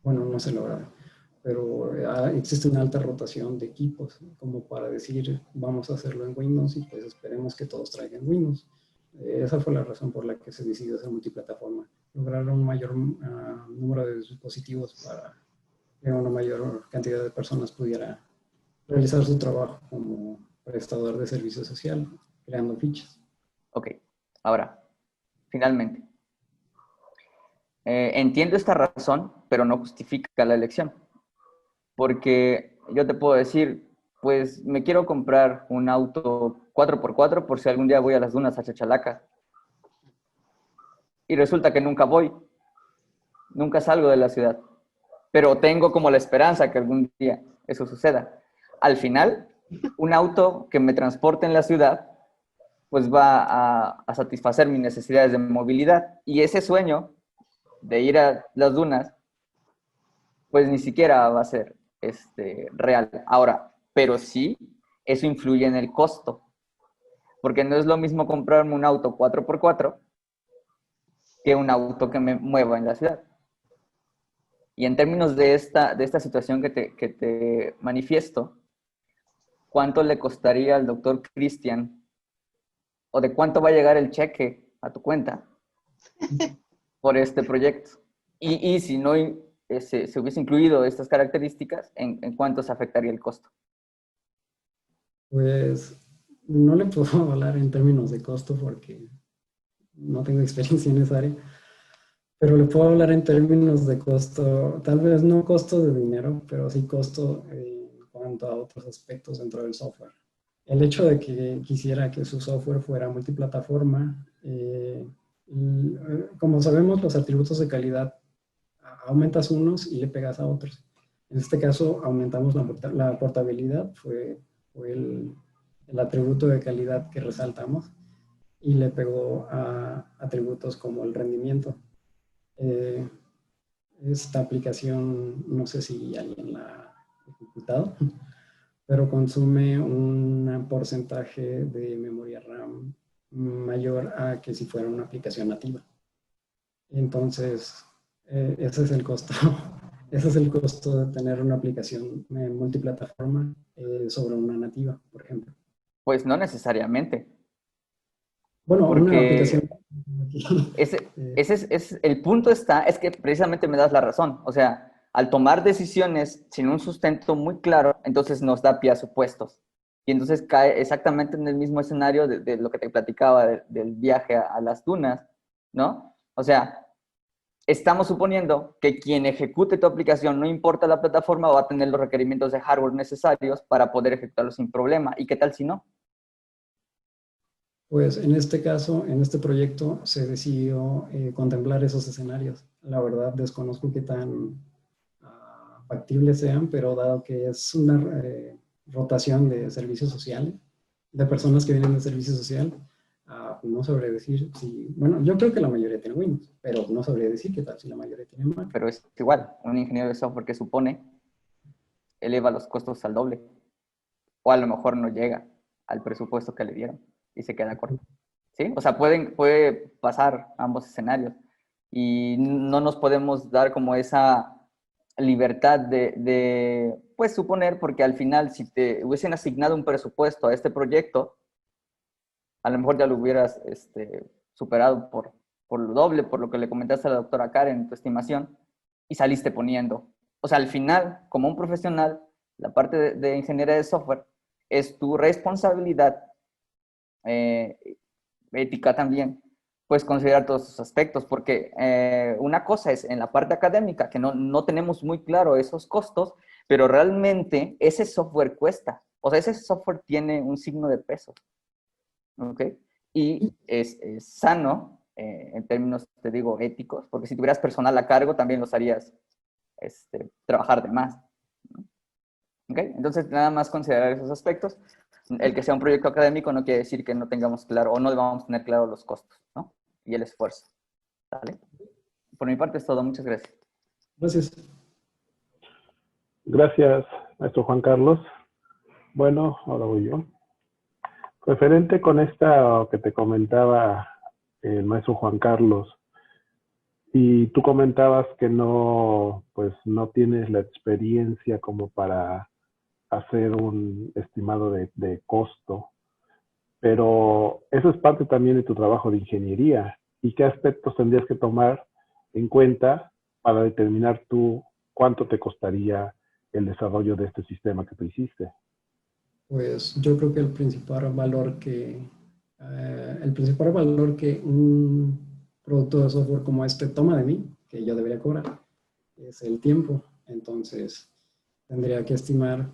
bueno, no sé la verdad, pero existe una alta rotación de equipos como para decir, vamos a hacerlo en Windows y pues esperemos que todos traigan Windows. Esa fue la razón por la que se decidió hacer multiplataforma, lograr un mayor número de dispositivos para que una mayor cantidad de personas pudiera realizar su trabajo como prestador de servicio social, creando fichas. Ok, ahora, finalmente. Entiendo esta razón, pero no justifica la elección. Porque yo te puedo decir, pues me quiero comprar un auto 4x4 por si algún día voy a las dunas a Chachalaca. Y resulta que nunca voy, nunca salgo de la ciudad. Pero tengo como la esperanza que algún día eso suceda. Al final, un auto que me transporte en la ciudad, pues va a satisfacer mis necesidades de movilidad. Y ese sueño de ir a las dunas, pues ni siquiera va a ser real. Ahora, pero sí, eso influye en el costo. Porque no es lo mismo comprarme un auto 4x4 que un auto que me mueva en la ciudad. Y en términos de esta situación que te manifiesto, ¿cuánto le costaría al doctor Cristian o de cuánto va a llegar el cheque a tu cuenta por este proyecto? Y si no se hubiese incluido estas características, ¿en cuánto se afectaría el costo? Pues no le puedo hablar en términos de costo porque no tengo experiencia en esa área, pero le puedo hablar en términos de costo, tal vez no costo de dinero, pero sí costo en cuanto a otros aspectos dentro del software. El hecho de que quisiera que su software fuera multiplataforma Como sabemos, los atributos de calidad aumentas unos y le pegas a otros. En este caso, aumentamos la portabilidad, fue el atributo de calidad que resaltamos, y le pegó a atributos como el rendimiento. Esta aplicación, no sé si alguien la ha ejecutado, pero consume un porcentaje de memoria RAM mayor a que si fuera una aplicación nativa. Entonces, ese es el costo. Ese es el costo de tener una aplicación multiplataforma sobre una nativa, por ejemplo. Pues no necesariamente, Bueno, una aplicación. porque el punto es que precisamente me das la razón. O sea, al tomar decisiones sin un sustento muy claro, entonces nos da pie a supuestos. Y entonces cae exactamente en el mismo escenario de lo que te platicaba del viaje a las dunas, ¿no? O sea, estamos suponiendo que quien ejecute tu aplicación, no importa la plataforma, va a tener los requerimientos de hardware necesarios para poder ejecutarlo sin problema. ¿Y qué tal si no? Pues en este caso, en este proyecto, se decidió contemplar esos escenarios. La verdad, desconozco qué tan factibles sean, pero dado que es una rotación de servicios sociales, de personas que vienen de servicio social, no sabría decir si, bueno, yo creo que la mayoría tiene Windows, pero no sabría decir qué tal si la mayoría tiene Mac. Pero es igual, un ingeniero de software que supone eleva los costos al doble, o a lo mejor no llega al presupuesto que le dieron y se queda corto. ¿Sí? O sea, puede pasar ambos escenarios y no nos podemos dar como esa libertad de pues suponer, porque al final si te hubiesen asignado un presupuesto a este proyecto, a lo mejor ya lo hubieras superado por lo doble, por lo que le comentaste a la doctora Karen en tu estimación, y saliste poniendo. O sea, al final, como un profesional, la parte de ingeniería de software es tu responsabilidad ética también, pues considerar todos esos aspectos, porque una cosa es en la parte académica, que no tenemos muy claro esos costos, pero realmente ese software cuesta, o sea, ese software tiene un signo de peso, ¿ok? Y es sano, en términos, te digo, éticos, porque si tuvieras personal a cargo, también los harías trabajar de más, ¿no? ¿Ok? Entonces, nada más considerar esos aspectos. El que sea un proyecto académico no quiere decir que no tengamos claro o no vamos a tener claro los costos, ¿no? Y el esfuerzo. ¿Vale? Por mi parte es todo. Muchas gracias. Gracias. Gracias, maestro Juan Carlos. Bueno, ahora voy yo. Referente con esta que te comentaba el maestro Juan Carlos, y tú comentabas que no, pues no tienes la experiencia como para hacer un estimado de costo, pero eso es parte también de tu trabajo de ingeniería. ¿Y qué aspectos tendrías que tomar en cuenta para determinar tú cuánto te costaría el desarrollo de este sistema que tú hiciste? Pues yo creo que el principal valor que un producto de software como este toma de mí, que yo debería cobrar, es el tiempo. Entonces, tendría que estimar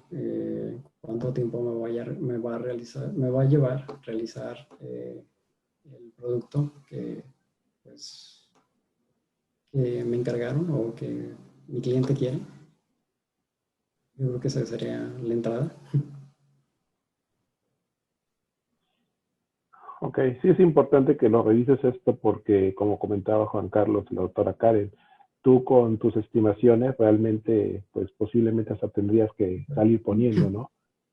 cuánto tiempo me va a llevar realizar el producto pues, que me encargaron o que mi cliente quiere. Yo creo que esa sería la entrada. Ok, sí es importante que lo revises esto porque, como comentaba Juan Carlos y la doctora Karen, tú con tus estimaciones realmente, pues posiblemente hasta tendrías que salir poniendo, ¿no?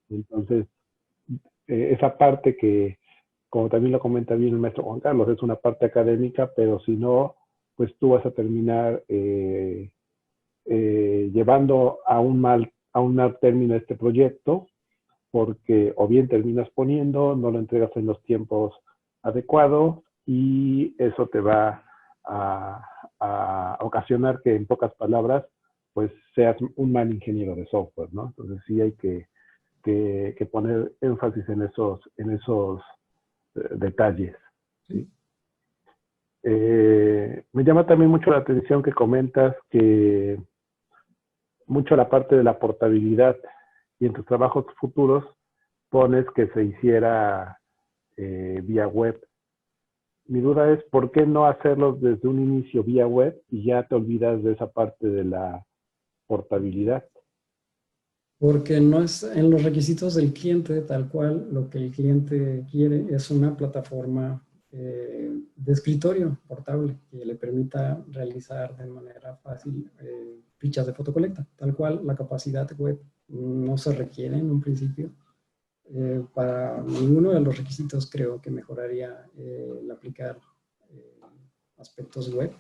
Entonces, esa parte que, como también lo comenta bien el maestro Juan Carlos, es una parte académica, pero si no, pues tú vas a terminar llevando a un mal término este proyecto, porque o bien terminas poniendo, no lo entregas en los tiempos adecuados y eso te va a ocasionar que, en pocas palabras, pues seas un mal ingeniero de software, ¿no? Entonces sí hay que poner énfasis en esos detalles, ¿sí? Me llama también mucho la atención que comentas que mucho la parte de la portabilidad y en tus trabajos futuros pones que se hiciera vía web. Mi duda es, ¿por qué no hacerlo desde un inicio vía web y ya te olvidas de esa parte de la portabilidad? Porque no es en los requisitos del cliente, tal cual, lo que el cliente quiere es una plataforma de escritorio portable que le permita realizar de manera fácil fichas de fotocolecta. Tal cual, la capacidad web no se requiere en un principio. Para ninguno de los requisitos creo que mejoraría el aplicar aspectos web.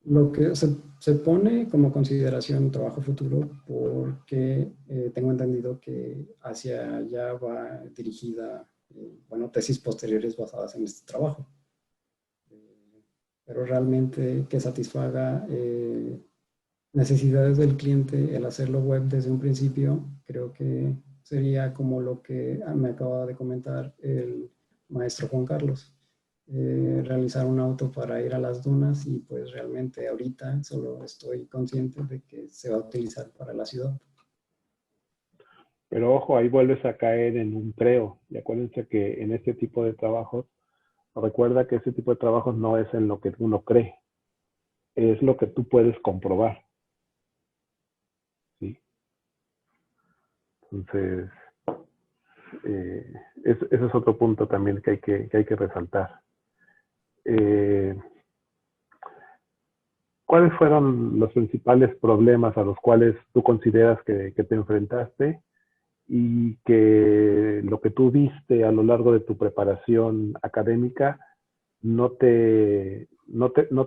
Lo que se pone como consideración un trabajo futuro porque tengo entendido que hacia allá va dirigida, bueno, tesis posteriores basadas en este trabajo. Pero realmente que satisfaga necesidades del cliente, el hacerlo web desde un principio, creo que sería como lo que me acaba de comentar el maestro Juan Carlos. Realizar un auto para ir a las dunas y pues realmente ahorita solo estoy consciente de que se va a utilizar para la ciudad. Pero ojo, ahí vuelves a caer en un creo. Y acuérdense que en este tipo de trabajos, recuerda que ese tipo de trabajos no es en lo que uno cree, es lo que tú puedes comprobar. ¿Sí? Entonces, ese es otro punto también que hay que resaltar. ¿Cuáles fueron los principales problemas a los cuales tú consideras que te enfrentaste y que lo que tú viste a lo largo de tu preparación académica no te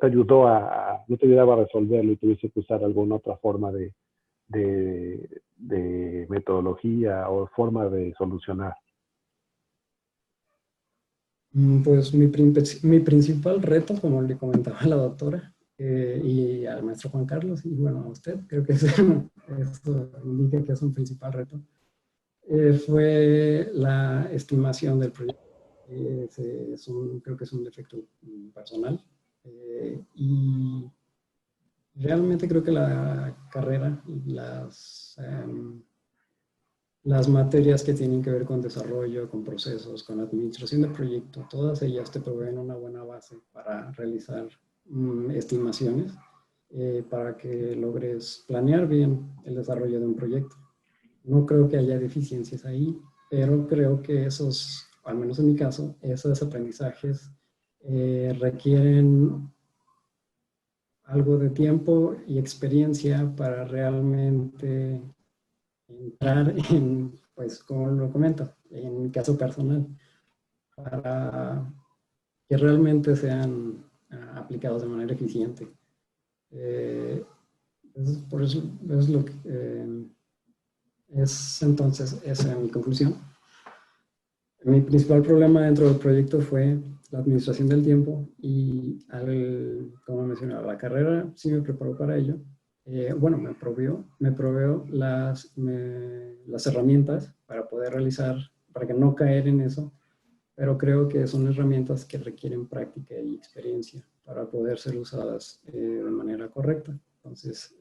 ayudaba a resolverlo y tuviste que usar alguna otra forma de metodología o forma de solucionar? Pues mi principal reto, como le comentaba a la doctora y al maestro Juan Carlos, y bueno, a usted, creo que eso indica que es un principal reto, fue la estimación del proyecto. Creo que es un defecto personal. Y realmente creo que la carrera y las materias que tienen que ver con desarrollo, con procesos, con administración del proyecto, todas ellas te proveen una buena base para realizar estimaciones para que logres planear bien el desarrollo de un proyecto. No creo que haya deficiencias ahí, pero creo que esos, al menos en mi caso, esos aprendizajes requieren algo de tiempo y experiencia para realmente entrar en, pues como lo comento, en mi caso personal, para que realmente sean aplicados de manera eficiente. Por eso es lo que es entonces esa es mi conclusión. Mi principal problema dentro del proyecto fue la administración del tiempo y, como mencionaba, la carrera sí me preparó para ello. Bueno, me proveyó las herramientas para poder realizar, para que no caer en eso, pero creo que son herramientas que requieren práctica y experiencia para poder ser usadas de manera correcta. Entonces,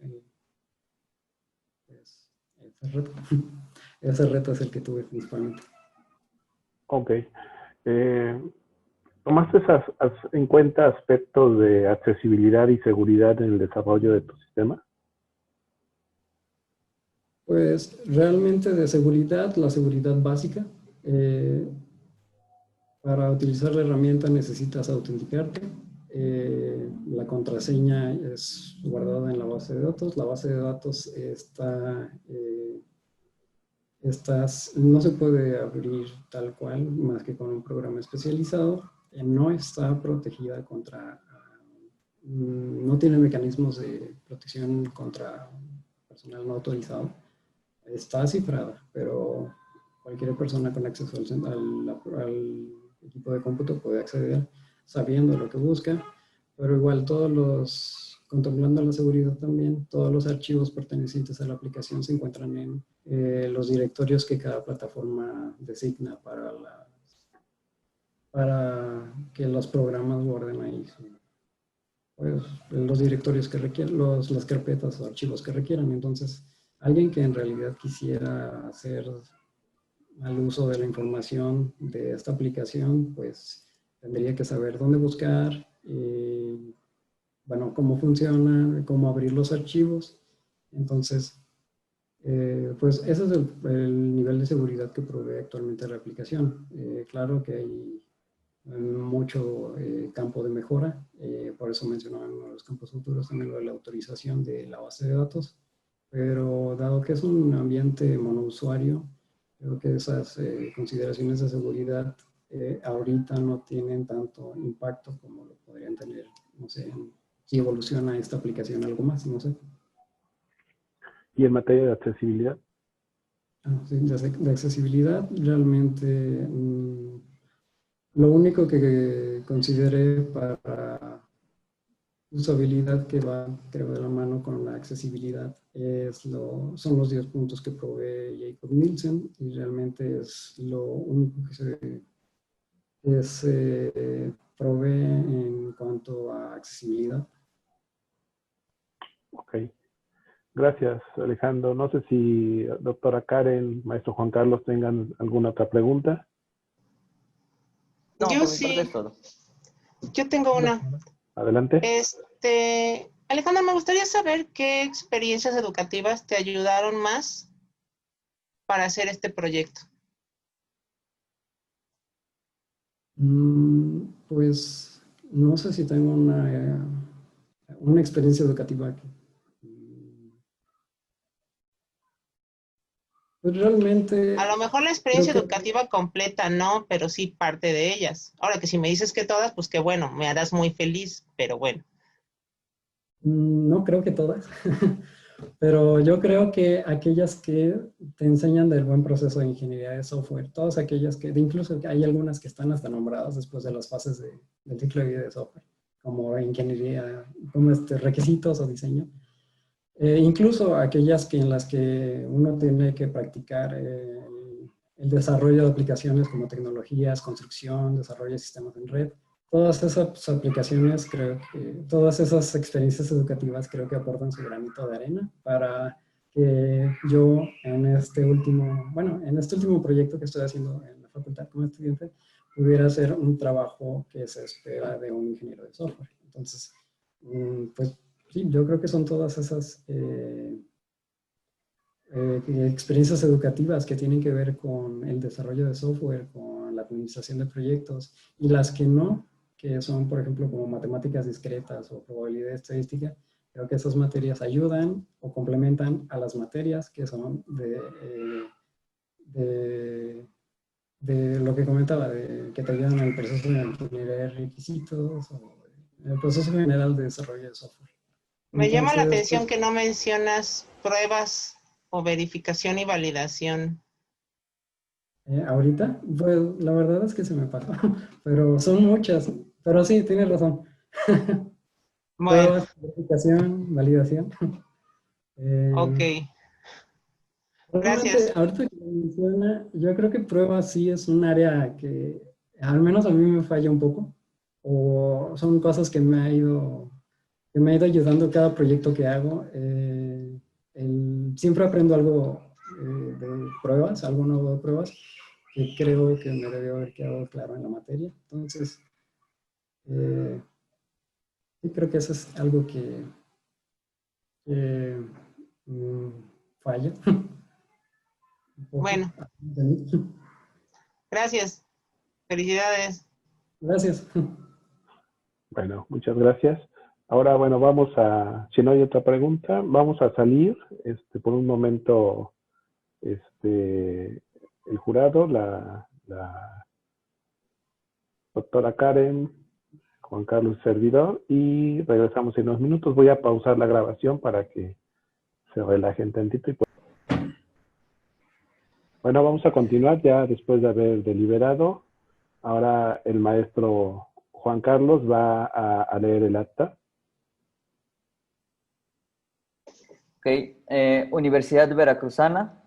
pues, ese reto es el que tuve principalmente. Ok. ¿Tomaste en cuenta aspectos de accesibilidad y seguridad en el desarrollo de tu sistema? Pues realmente de seguridad, la seguridad básica. Para utilizar la herramienta necesitas autenticarte. La contraseña es guardada en la base de datos. La base de datos no se puede abrir tal cual, más que con un programa especializado. No está protegida contra, no tiene mecanismos de protección contra personal no autorizado. Está cifrada, pero cualquier persona con acceso al equipo de cómputo puede acceder sabiendo lo que busca, pero igual contemplando la seguridad también, todos los archivos pertenecientes a la aplicación se encuentran en los directorios que cada plataforma designa para que los programas guarden ahí pues, los directorios que requieran, las carpetas o archivos que requieran. Entonces, alguien que en realidad quisiera hacer al uso de la información de esta aplicación, pues tendría que saber dónde buscar, bueno, cómo funciona, cómo abrir los archivos. Entonces, pues ese es el nivel de seguridad que provee actualmente la aplicación. Claro que hay mucho campo de mejora, por eso mencionaba en uno de los campos futuros también lo de la autorización de la base de datos, pero dado que es un ambiente monousuario, creo que esas consideraciones de seguridad ahorita no tienen tanto impacto como lo podrían tener, no sé, si evoluciona esta aplicación algo más, no sé. Y en materia de accesibilidad. Sí, de accesibilidad, realmente lo único que consideré para usabilidad que va, creo, de la mano con la accesibilidad son los 10 puntos que provee Jakob Nielsen, y realmente es lo único que se provee en cuanto a accesibilidad. Ok. Gracias, Alejandro. No sé si doctora Karen, maestro Juan Carlos tengan alguna otra pregunta. No, Yo por mi parte sí, es todo. yo tengo una. Adelante. Alejandra, me gustaría saber qué experiencias educativas te ayudaron más para hacer este proyecto. Pues no sé si tengo una experiencia educativa aquí. Pues realmente... A lo mejor la experiencia educativa completa no, pero sí parte de ellas. Ahora que si me dices que todas, pues qué bueno, me harás muy feliz, pero bueno. No creo que todas, pero yo creo que aquellas que te enseñan del buen proceso de ingeniería de software, todas aquellas que, incluso hay algunas que están hasta nombradas después de las fases del ciclo de vida de software, como ingeniería, como requisitos o diseño. Incluso aquellas en las que uno tiene que practicar el desarrollo de aplicaciones como tecnologías, construcción, desarrollo de sistemas en red. Todas esas aplicaciones, todas esas experiencias educativas creo que aportan su granito de arena para que yo en este último proyecto que estoy haciendo en la facultad como estudiante, pudiera hacer un trabajo que se espera de un ingeniero de software. Entonces, pues sí, yo creo que son todas esas experiencias educativas que tienen que ver con el desarrollo de software, con la administración de proyectos, y las que no, que son, por ejemplo, como matemáticas discretas o probabilidad estadística. Creo que esas materias ayudan o complementan a las materias que son de lo que comentaba, que te ayudan en el proceso de generar requisitos o en el proceso general de desarrollo de software. Me llama la Entonces, atención que no mencionas pruebas o verificación y validación. ahorita, pues la verdad es que se me pasó, pero son muchas, pero sí, tienes razón. Bueno, Pruebas, verificación, validación. ok. Realmente, Gracias. ahorita que lo menciona, yo creo que pruebas sí es un área que al menos a mí me falla un poco, o son cosas que me ha ido ayudando cada proyecto que hago. Siempre aprendo algo de pruebas, algo nuevo de pruebas, que creo que me debió haber quedado claro en la materia. Entonces, sí creo que eso es algo que falla. Un poco. Bueno, gracias. Felicidades. Gracias. Bueno, muchas gracias. Ahora, bueno, si no hay otra pregunta, vamos a salir por un momento el jurado, la doctora Karen, Juan Carlos servidor, y regresamos en unos minutos. Voy a pausar la grabación para que se relajen tantito. Bueno, vamos a continuar ya después de haber deliberado. Ahora el maestro Juan Carlos va a leer el acta. Ok, Universidad Veracruzana,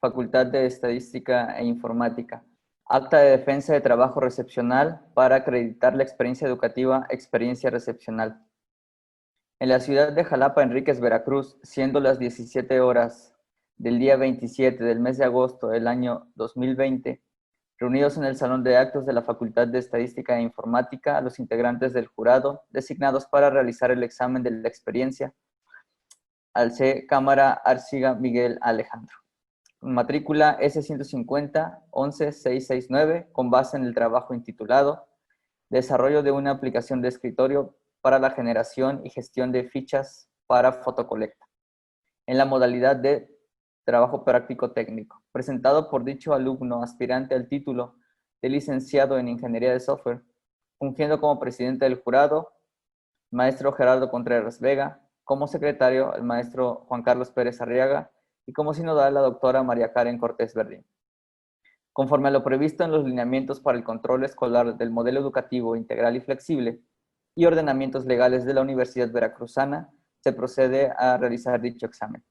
Facultad de Estadística e Informática. Acta de defensa de trabajo recepcional para acreditar la experiencia educativa, experiencia recepcional. En la ciudad de Jalapa, Enríquez, Veracruz, siendo las 17 horas del día 27 del mes de agosto del año 2020, reunidos en el Salón de Actos de la Facultad de Estadística e Informática, los integrantes del jurado, designados para realizar el examen de la experiencia, al C. Cámara Arciga Miguel Alejandro. Matrícula S150-11669, con base en el trabajo intitulado Desarrollo de una aplicación de escritorio para la generación y gestión de fichas para fotocolecta, en la modalidad de trabajo práctico técnico, presentado por dicho alumno aspirante al título de licenciado en Ingeniería de Software, fungiendo como presidente del jurado, maestro Gerardo Contreras Vega, como secretario el maestro Juan Carlos Pérez Arriaga y como sinodal la doctora María Karen Cortés Verdín. Conforme a lo previsto en los lineamientos para el control escolar del modelo educativo integral y flexible y ordenamientos legales de la Universidad Veracruzana, se procede a realizar dicho examen.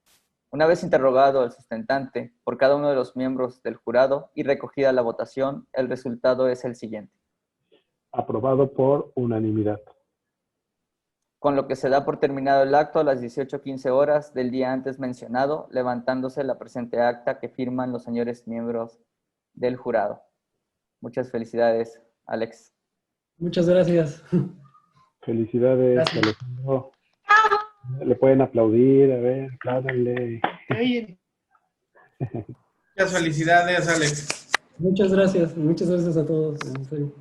Una vez interrogado el sustentante por cada uno de los miembros del jurado y recogida la votación, el resultado es el siguiente. Aprobado por unanimidad. Con lo que se da por terminado el acto a las 18:15 horas del día antes mencionado, levantándose la presente acta que firman los señores miembros del jurado. Muchas felicidades, Alex. Muchas gracias. Felicidades, Gracias. Alejandro. Le pueden aplaudir, a ver, apláudanle. Muchas felicidades, Alex. Muchas gracias a todos. En serio.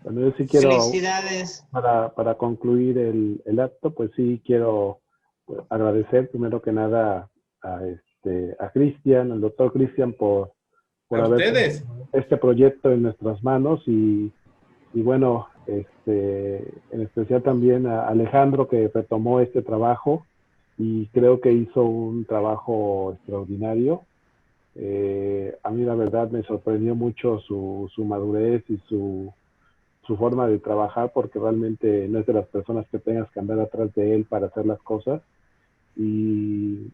Bueno, yo sí quiero, Felicidades. para concluir el acto, pues sí quiero agradecer primero que nada a Cristian, al doctor Cristian, por A haber ustedes. puesto este proyecto en nuestras manos y bueno, en especial también a Alejandro, que retomó este trabajo y creo que hizo un trabajo extraordinario. A mí la verdad me sorprendió mucho su madurez y su forma de trabajar, porque realmente no es de las personas que tengas que andar atrás de él para hacer las cosas y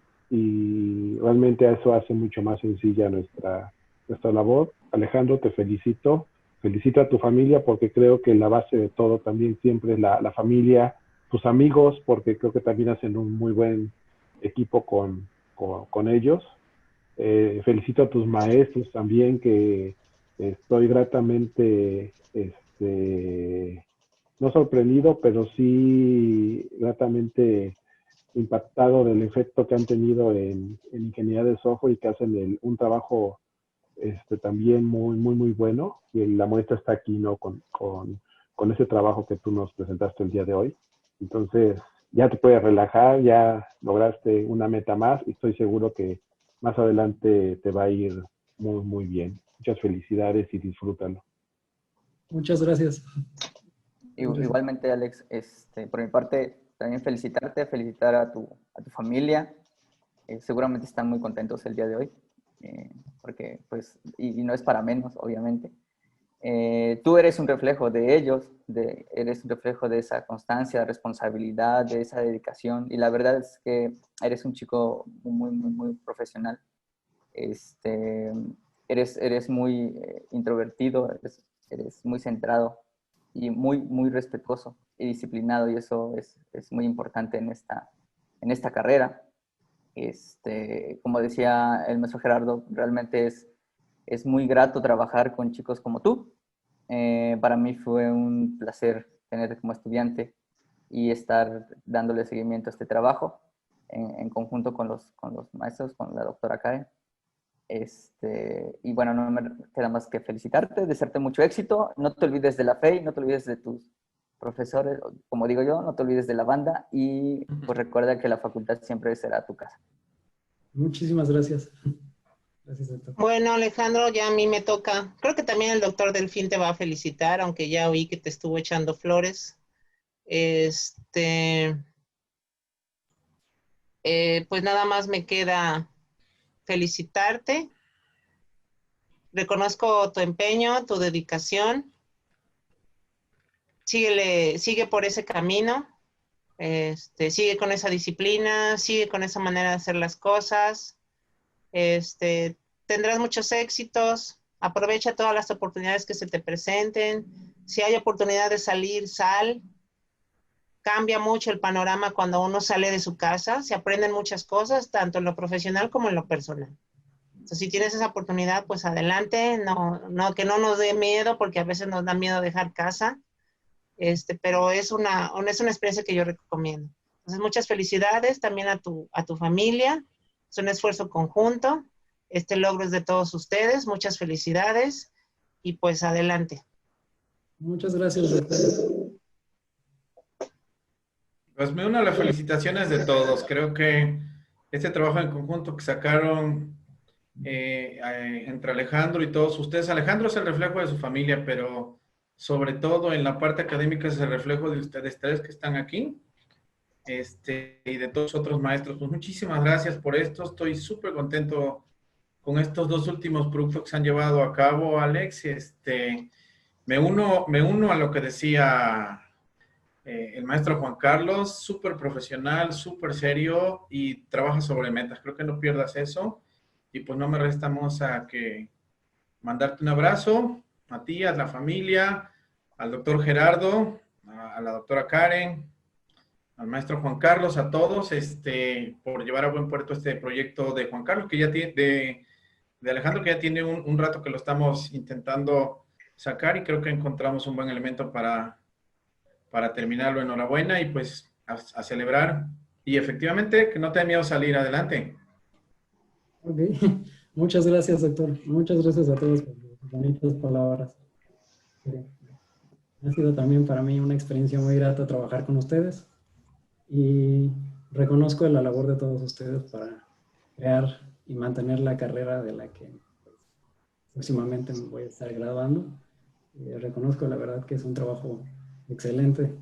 realmente eso hace mucho más sencilla nuestra labor. Alejandro, te felicito. Felicito a tu familia, porque creo que la base de todo también siempre es la familia, tus amigos, porque creo que también hacen un muy buen equipo con ellos. Felicito a tus maestros también, que estoy gratamente, no sorprendido, pero sí gratamente impactado del efecto que han tenido en ingeniería de software y que hacen un trabajo también muy bueno, y la muestra está aquí, ¿no? Con ese trabajo que tú nos presentaste el día de hoy. Entonces, ya te puedes relajar, ya lograste una meta más y estoy seguro que más adelante te va a ir muy bien. Muchas felicidades y disfrútalo. Muchas gracias. Igualmente, Alex, por mi parte, también felicitar a tu familia. Seguramente están muy contentos el día de hoy, porque, pues, y no es para menos, obviamente. Tú eres un reflejo de ellos, eres un reflejo de esa constancia, responsabilidad, de esa dedicación, y la verdad es que eres un chico muy profesional. Eres muy introvertido, eres muy centrado y muy respetuoso y disciplinado, y eso es muy importante en esta carrera. Como decía el maestro Gerardo, realmente es muy grato trabajar con chicos como tú. Para mí fue un placer tenerte como estudiante y estar dándole seguimiento a este trabajo en conjunto con los maestros, con la doctora Karen. Y bueno, no me queda más que felicitarte, desearte mucho éxito. No te olvides de la FEI, no te olvides de tus profesores, como digo yo, no te olvides de la banda, y pues recuerda que la facultad siempre será tu casa. Muchísimas gracias. Gracias, doctor. Bueno, Alejandro, ya a mí me toca. Creo que también el doctor Delfín te va a felicitar, aunque ya oí que te estuvo echando flores. Pues nada más me queda felicitarte. Reconozco tu empeño, tu dedicación. Sigue por ese camino. Sigue con esa disciplina, sigue con esa manera de hacer las cosas. Tendrás muchos éxitos. Aprovecha todas las oportunidades que se te presenten. Si hay oportunidad de salir, sal. Cambia mucho el panorama cuando uno sale de su casa. Se aprenden muchas cosas, tanto en lo profesional como en lo personal. Entonces, si tienes esa oportunidad, pues adelante, que no nos dé miedo, porque a veces nos da miedo dejar casa, pero es una experiencia que yo recomiendo. Entonces, muchas felicidades también a tu familia, es un esfuerzo conjunto, este logro es de todos ustedes, muchas felicidades, y pues adelante. Muchas gracias, doctor. Pues me uno a las felicitaciones de todos. Creo que este trabajo en conjunto que sacaron entre Alejandro y todos ustedes. Alejandro es el reflejo de su familia, pero sobre todo en la parte académica es el reflejo de ustedes tres que están aquí. Y de todos los otros maestros. Pues muchísimas gracias por esto. Estoy súper contento con estos dos últimos productos que se han llevado a cabo, Alex. Me uno a lo que decía el maestro Juan Carlos, súper profesional, súper serio y trabaja sobre metas. Creo que no pierdas eso. Y pues no me resta más a que mandarte un abrazo a ti, a la familia, al doctor Gerardo, a la doctora Karen, al maestro Juan Carlos, a todos, por llevar a buen puerto este proyecto de Juan Carlos, que ya tiene, de Alejandro, que ya tiene un rato que lo estamos intentando sacar y creo que encontramos un buen elemento para terminarlo. Enhorabuena y pues a celebrar. Y efectivamente, que no te dé miedo salir adelante. Ok, muchas gracias, doctor. Muchas gracias a todos por sus bonitas palabras. Ha sido también para mí una experiencia muy grata trabajar con ustedes y reconozco la labor de todos ustedes para crear y mantener la carrera de la que pues, próximamente me voy a estar graduando. Reconozco la verdad que es un trabajo excelente.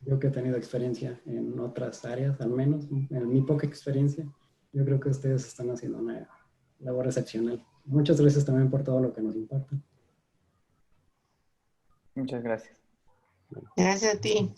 Yo que he tenido experiencia en otras áreas, al menos en mi poca experiencia, yo creo que ustedes están haciendo una labor excepcional. Muchas gracias también por todo lo que nos imparten. Muchas gracias. Gracias a ti.